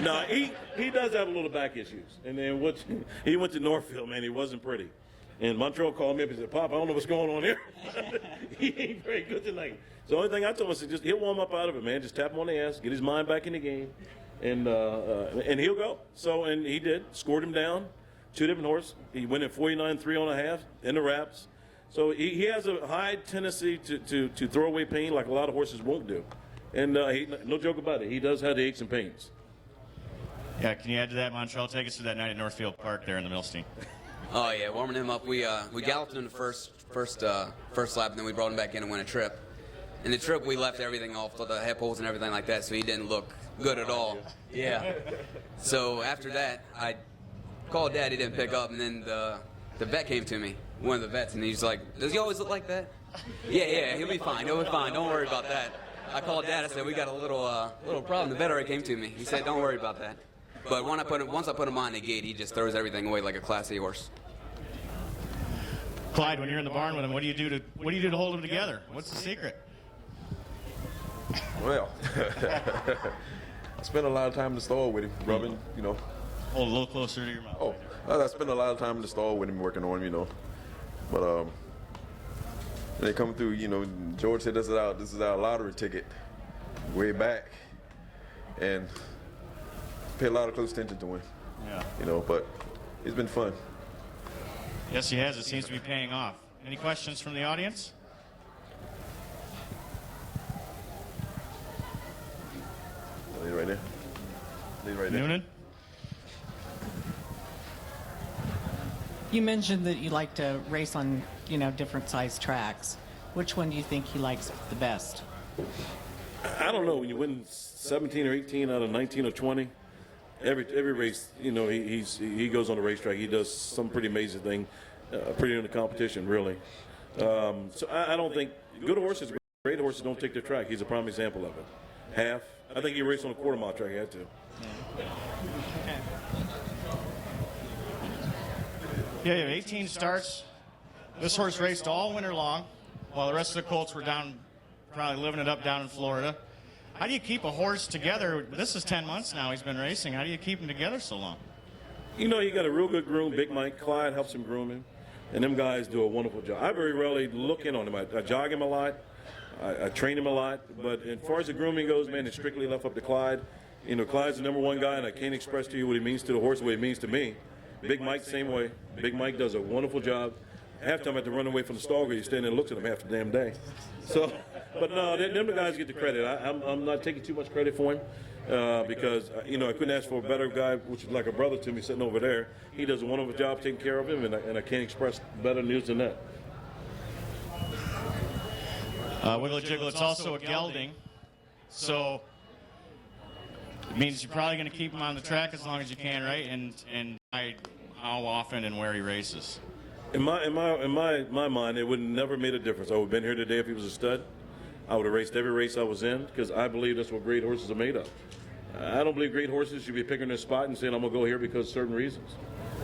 No, he does have a little back issues. And then he went to Northfield, man. He wasn't pretty. And Montreal called me up and said, Pop, I don't know what's going on here. He ain't very good tonight. So the only thing I told him is just he'll warm up out of it, man. Just tap him on the ass, get his mind back in the game, and he'll go. So, and he did. Scored him down. 2 different horses. He went at 49, 3.5 in the wraps. So he has a high tendency to throw away pain like a lot of horses won't do. And no joke about it. He does have the aches and pains.
Yeah, can you add to that, Montreal? Take us to that night at Northfield Park there in the Milstein.
Oh yeah, warming him up. We galloped him the first lap, and then we brought him back in and went a trip. In the trip, we left everything off, the head poles and everything like that, so he didn't look good at all. Yeah. So after that, I called Dad. He didn't pick up, and then the vet came to me, one of the vets, and he's like, "Does he always look like that?" Yeah, he'll be fine. He'll be fine. Don't worry about that. I called Dad. I said, "We got a little problem." The vet already came to me. He said, "Don't worry about that." But once I put him on the gate, he just throws everything away like a Class A horse.
Clyde, when you're in the barn with him, what do you do to hold him together? What's the secret?
Well, I spend a lot of time in the stall with him, rubbing,
Hold a little closer to your mouth.
Oh, I spend a lot of time in the stall with him, working on him, But they come through, George said this is our lottery ticket, way back, and pay a lot of close attention to him.
Yeah.
But it's been fun.
Yes, he has. It seems to be paying off. Any questions from the audience?
Lead right there. Lead right there.
Noonan?
You mentioned that you like to race on, different size tracks. Which one do you think he likes the best?
I don't know. When you win 17 or 18 out of 19 or 20, every race, he goes on the racetrack. He does some pretty amazing thing, pretty in the competition, really. So I don't think good horses, great horses don't take the track. He's a prime example of it. Half. I think he raced on a quarter-mile track. He had to.
Yeah, you have 18 starts. This horse raced all winter long, while the rest of the colts were down, probably living it up down in Florida. How do you keep a horse together? This is 10 months now he's been racing. How do you keep him together so long?
You got a real good groom, Big Mike. Clyde helps him groom him. And them guys do a wonderful job. I very rarely look in on him. I jog him a lot. I train him a lot. But as far as the grooming goes, man, it's strictly left up to Clyde. Clyde's the #1 guy, and I can't express to you what he means to the horse, what he means to me. Big Mike, same way. Big Mike does a wonderful job. Half time I have to run away from the stall where you stand there and look at him half the damn day. So, but no, them the guys get the credit. I'm not taking too much credit for him because, I couldn't ask for a better guy, which is like a brother to me sitting over there. He does a wonderful job taking care of him, and I can't express better news than that.
Wiggle Jiggle, it's also a gelding, so it means you're probably going to keep him on the track as long as you can, right? And how often and where he races.
In my mind, it would never made a difference. I would have been here today if he was a stud. I would have raced every race I was in because I believe that's what great horses are made of. I don't believe great horses should be picking their spot and saying, I'm going to go here because of certain reasons.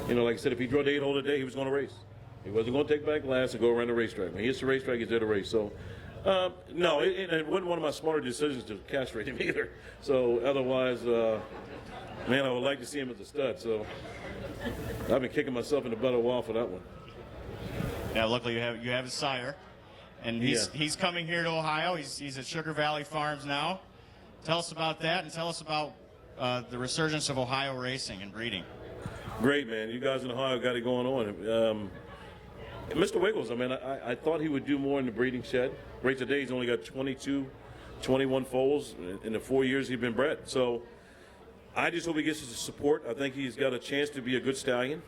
Like I said, if he drove the 8-hole today, he was going to race. He wasn't going to take back last and go around the racetrack. When he hits the racetrack, he's there to race. So, no, it wasn't one of my smarter decisions to castrate him either. So, otherwise, man, I would like to see him as a stud. So, I've been kicking myself in the butt a while for that one.
Yeah, luckily you have his sire, and he's coming here to Ohio. He's at Sugar Valley Farms now. Tell us about that, and tell us about the resurgence of Ohio racing and breeding.
Great, man. You guys in Ohio got it going on. Mr. Wiggles, I thought he would do more in the breeding shed. Right today, he's only got 21 foals in the 4 years he's been bred. So I just hope he gets his support. I think he's got a chance to be a good stallion.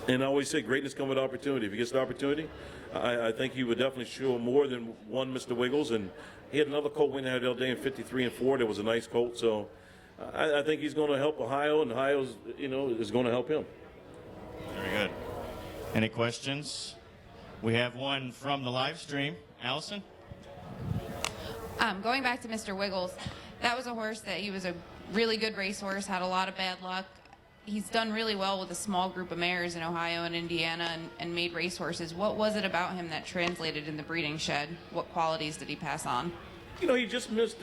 And I always say greatness comes with opportunity. If he gets the opportunity, I think he would definitely show more than one Mr. Wiggles. And he had another colt win out the other day in 53-4. That was a nice colt. So I think he's going to help Ohio, and Ohio is going to help him.
Any questions? We have one from the live stream. Allison?
Going back to Mr. Wiggles, that was a horse that he was a really good racehorse, had a lot of bad luck. He's done really well with a small group of mares in Ohio and Indiana and made racehorses. What was it about him that translated in the breeding shed? What qualities did he pass on?
You know, he just missed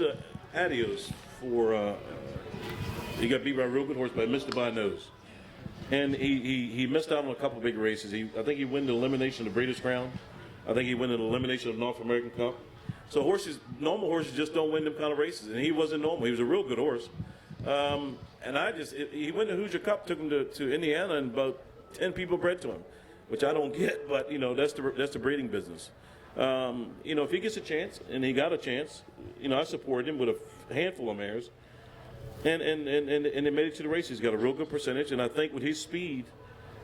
Adios for, he got beat by a real good horse, but missed it by a nose. And he missed out on a couple big races. I think he won the elimination of the Breeders' Crown. I think he won an elimination of the North American Cup. So normal horses just don't win them kind of races. And he wasn't normal. He was a real good horse. And he went to Hoosier Cup, took him to Indiana, and about 10 people bred to him, which I don't get, but, you know, that's the breeding business. You know, if he gets a chance, and he got a chance, you know, I supported him with a handful of mares. And they made it to the race. He's got a real good percentage, and I think with his speed,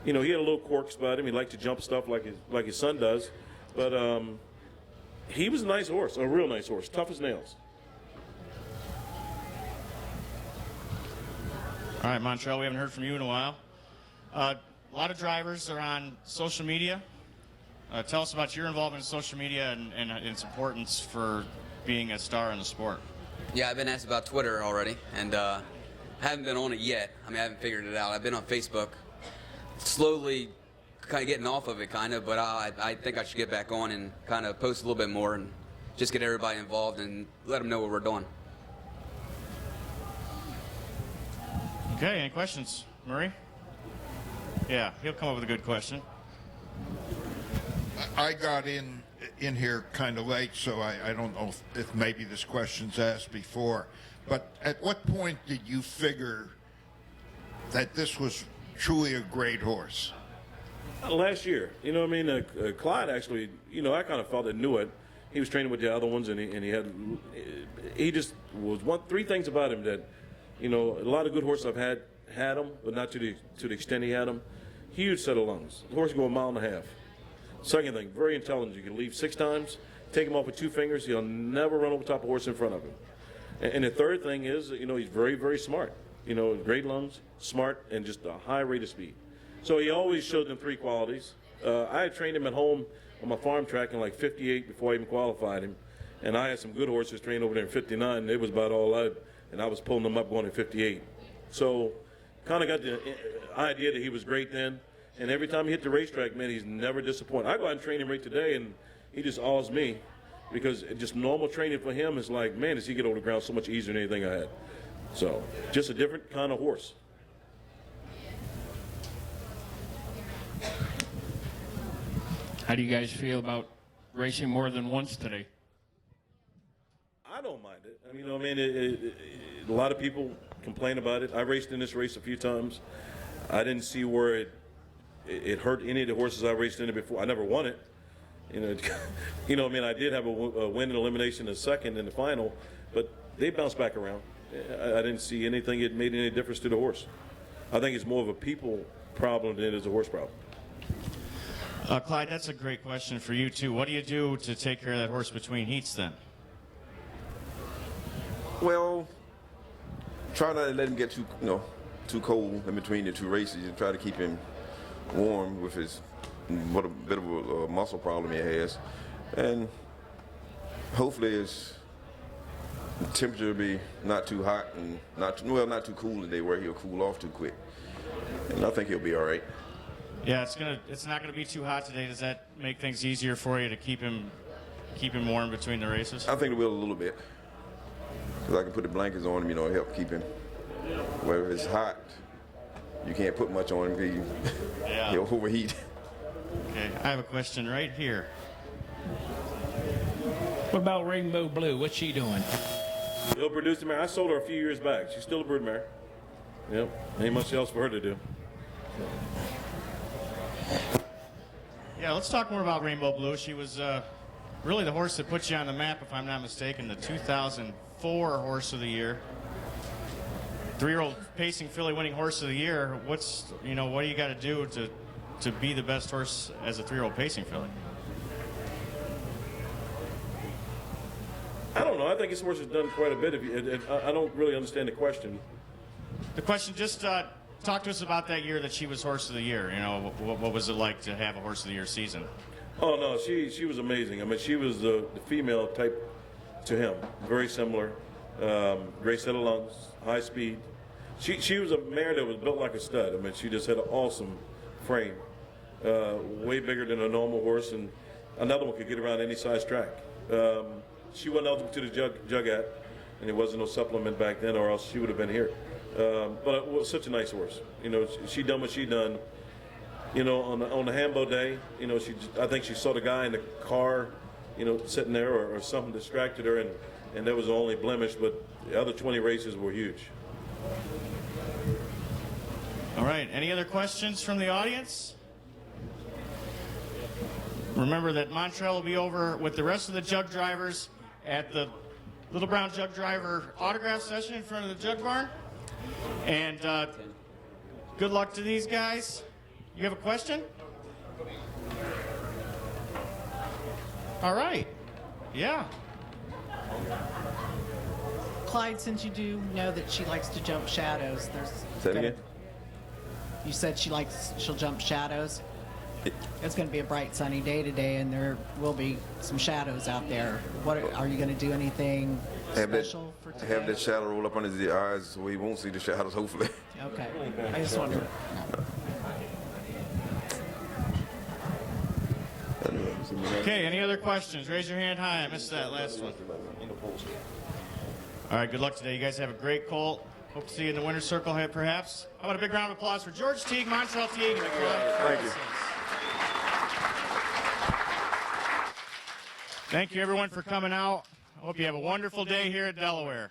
you know, he had a little quirks about him. He liked to jump stuff like his son does, but he was a nice horse, a real nice horse, tough as nails.
All right, Montreal, we haven't heard from you in a while. A lot of drivers are on social media. Tell us about your involvement in social media and its importance for being a star in the sport.
Yeah, I've been asked about Twitter already, and haven't been on it yet. I mean, I haven't figured it out. I've been on Facebook, slowly kind of getting off of it, but I think I should get back on and kind of post a little bit more and just get everybody involved and let them know what we're doing.
Okay, any questions? Murray? Yeah, he'll come up with a good question.
I got in here kind of late, so I don't know if maybe this question's asked before. But at what point did you figure that this was truly a great horse?
Last year, you know what I mean? Clyde actually, you know, I kind of felt it, knew it. He was training with the other ones, and he just was three things about him that, you know, a lot of good horses I've had him, but not to the extent he had him. Huge set of lungs. The horse can go 1.5 miles. Second thing, very intelligent. You can leave 6 times, take him off with 2 fingers. He'll never run over top of a horse in front of him. And the third thing is, you know, he's very, very smart. You know, great lungs, smart, and just a high rate of speed. So he always showed them 3 qualities. I had trained him at home on my farm track in like 58 before I even qualified him. And I had some good horses trained over there in 59, and it was about all and I was pulling them up going at 58. So kind of got the idea that he was great then. And every time he hit the racetrack, man, he's never disappointed. I go out and train him right today, and he just awes me because just normal training for him is like, man, does he get over the ground so much easier than anything I had. So just a different kind of horse.
How do you guys feel about racing more than once today?
I don't mind it. I mean, you know, a lot of people complain about it. I raced in this race a few times. I didn't see where it hurt any of the horses I raced in it before. I never won it. You know, I did have a win in elimination in the second in the final, but they bounced back around. I didn't see anything that made any difference to the horse. I think it's more of a people problem than it is a horse problem.
Clyde, that's a great question for you, too. What do you do to take care of that horse between heats, then?
Well, try not to let him get too cold in between the 2 races. You try to keep him warm with what a bit of a muscle problem he has, and hopefully his temperature will be not too hot and not too cool today where he'll cool off too quick. And I think he'll be all right.
Yeah, it's not gonna be too hot today. Does that make things easier for you to keep him warm between the races?
I think it will a little bit, because I can put the blankets on him, you know, help keep him. Where if it's hot, you can't put much on him because he'll overheat.
Okay, I have a question right here.
What about Rainbow Blue? What's she doing?
He'll produce the mare. I sold her a few years back. She's still a brood mare. Yep, ain't much else for her to do.
Yeah, let's talk more about Rainbow Blue. She was really the horse that put you on the map, if I'm not mistaken, the 2004 Horse of the Year. 3-year-old pacing filly winning Horse of the Year. What do you got to do to be the best horse as a 3-year-old pacing filly?
I don't know. I think this horse has done quite a bit. I don't really understand the question.
The question just talk to us about that year that she was Horse of the Year. You know, what was it like to have a Horse of the Year season?
Oh no, she was amazing. I mean, she was the female type to him, very similar. Great set of lungs, high speed. She was a mare that was built like a stud. I mean, she just had an awesome frame, way bigger than a normal horse, and another one could get around any size track. She wasn't eligible to the Jugat, and there wasn't no supplement back then, or else she would have been here. But it was such a nice horse. You know, she done what she done. You know, on the Hambo day, you know, I think she saw the guy in the car, you know, sitting there, or something distracted her, and that was the only blemish. But the other 20 races were huge.
All right. Any other questions from the audience? Remember that Montreal will be over with the rest of the jug drivers at the Little Brown Jug Driver autograph session in front of the jug barn. And good luck to these guys. You have a question? All right. Yeah.
Clyde, since you do know that she likes to jump shadows,
Say it again?
You said she'll jump shadows. It's going to be a bright sunny day today, and there will be some shadows out there. What are you going to do? Anything special for today?
Have that shadow roll up under the eyes so we won't see the shadows, hopefully.
Okay. I just wondered.
Okay, any other questions? Raise your hand high. I missed that last one. All right, good luck today. You guys have a great colt. Hope to see you in the winner's circle here, perhaps. How about a big round of applause for George Teague, Montreal Teague, and the crowd?
Thank you.
Thank you, everyone, for coming out. I hope you have a wonderful day here at Delaware.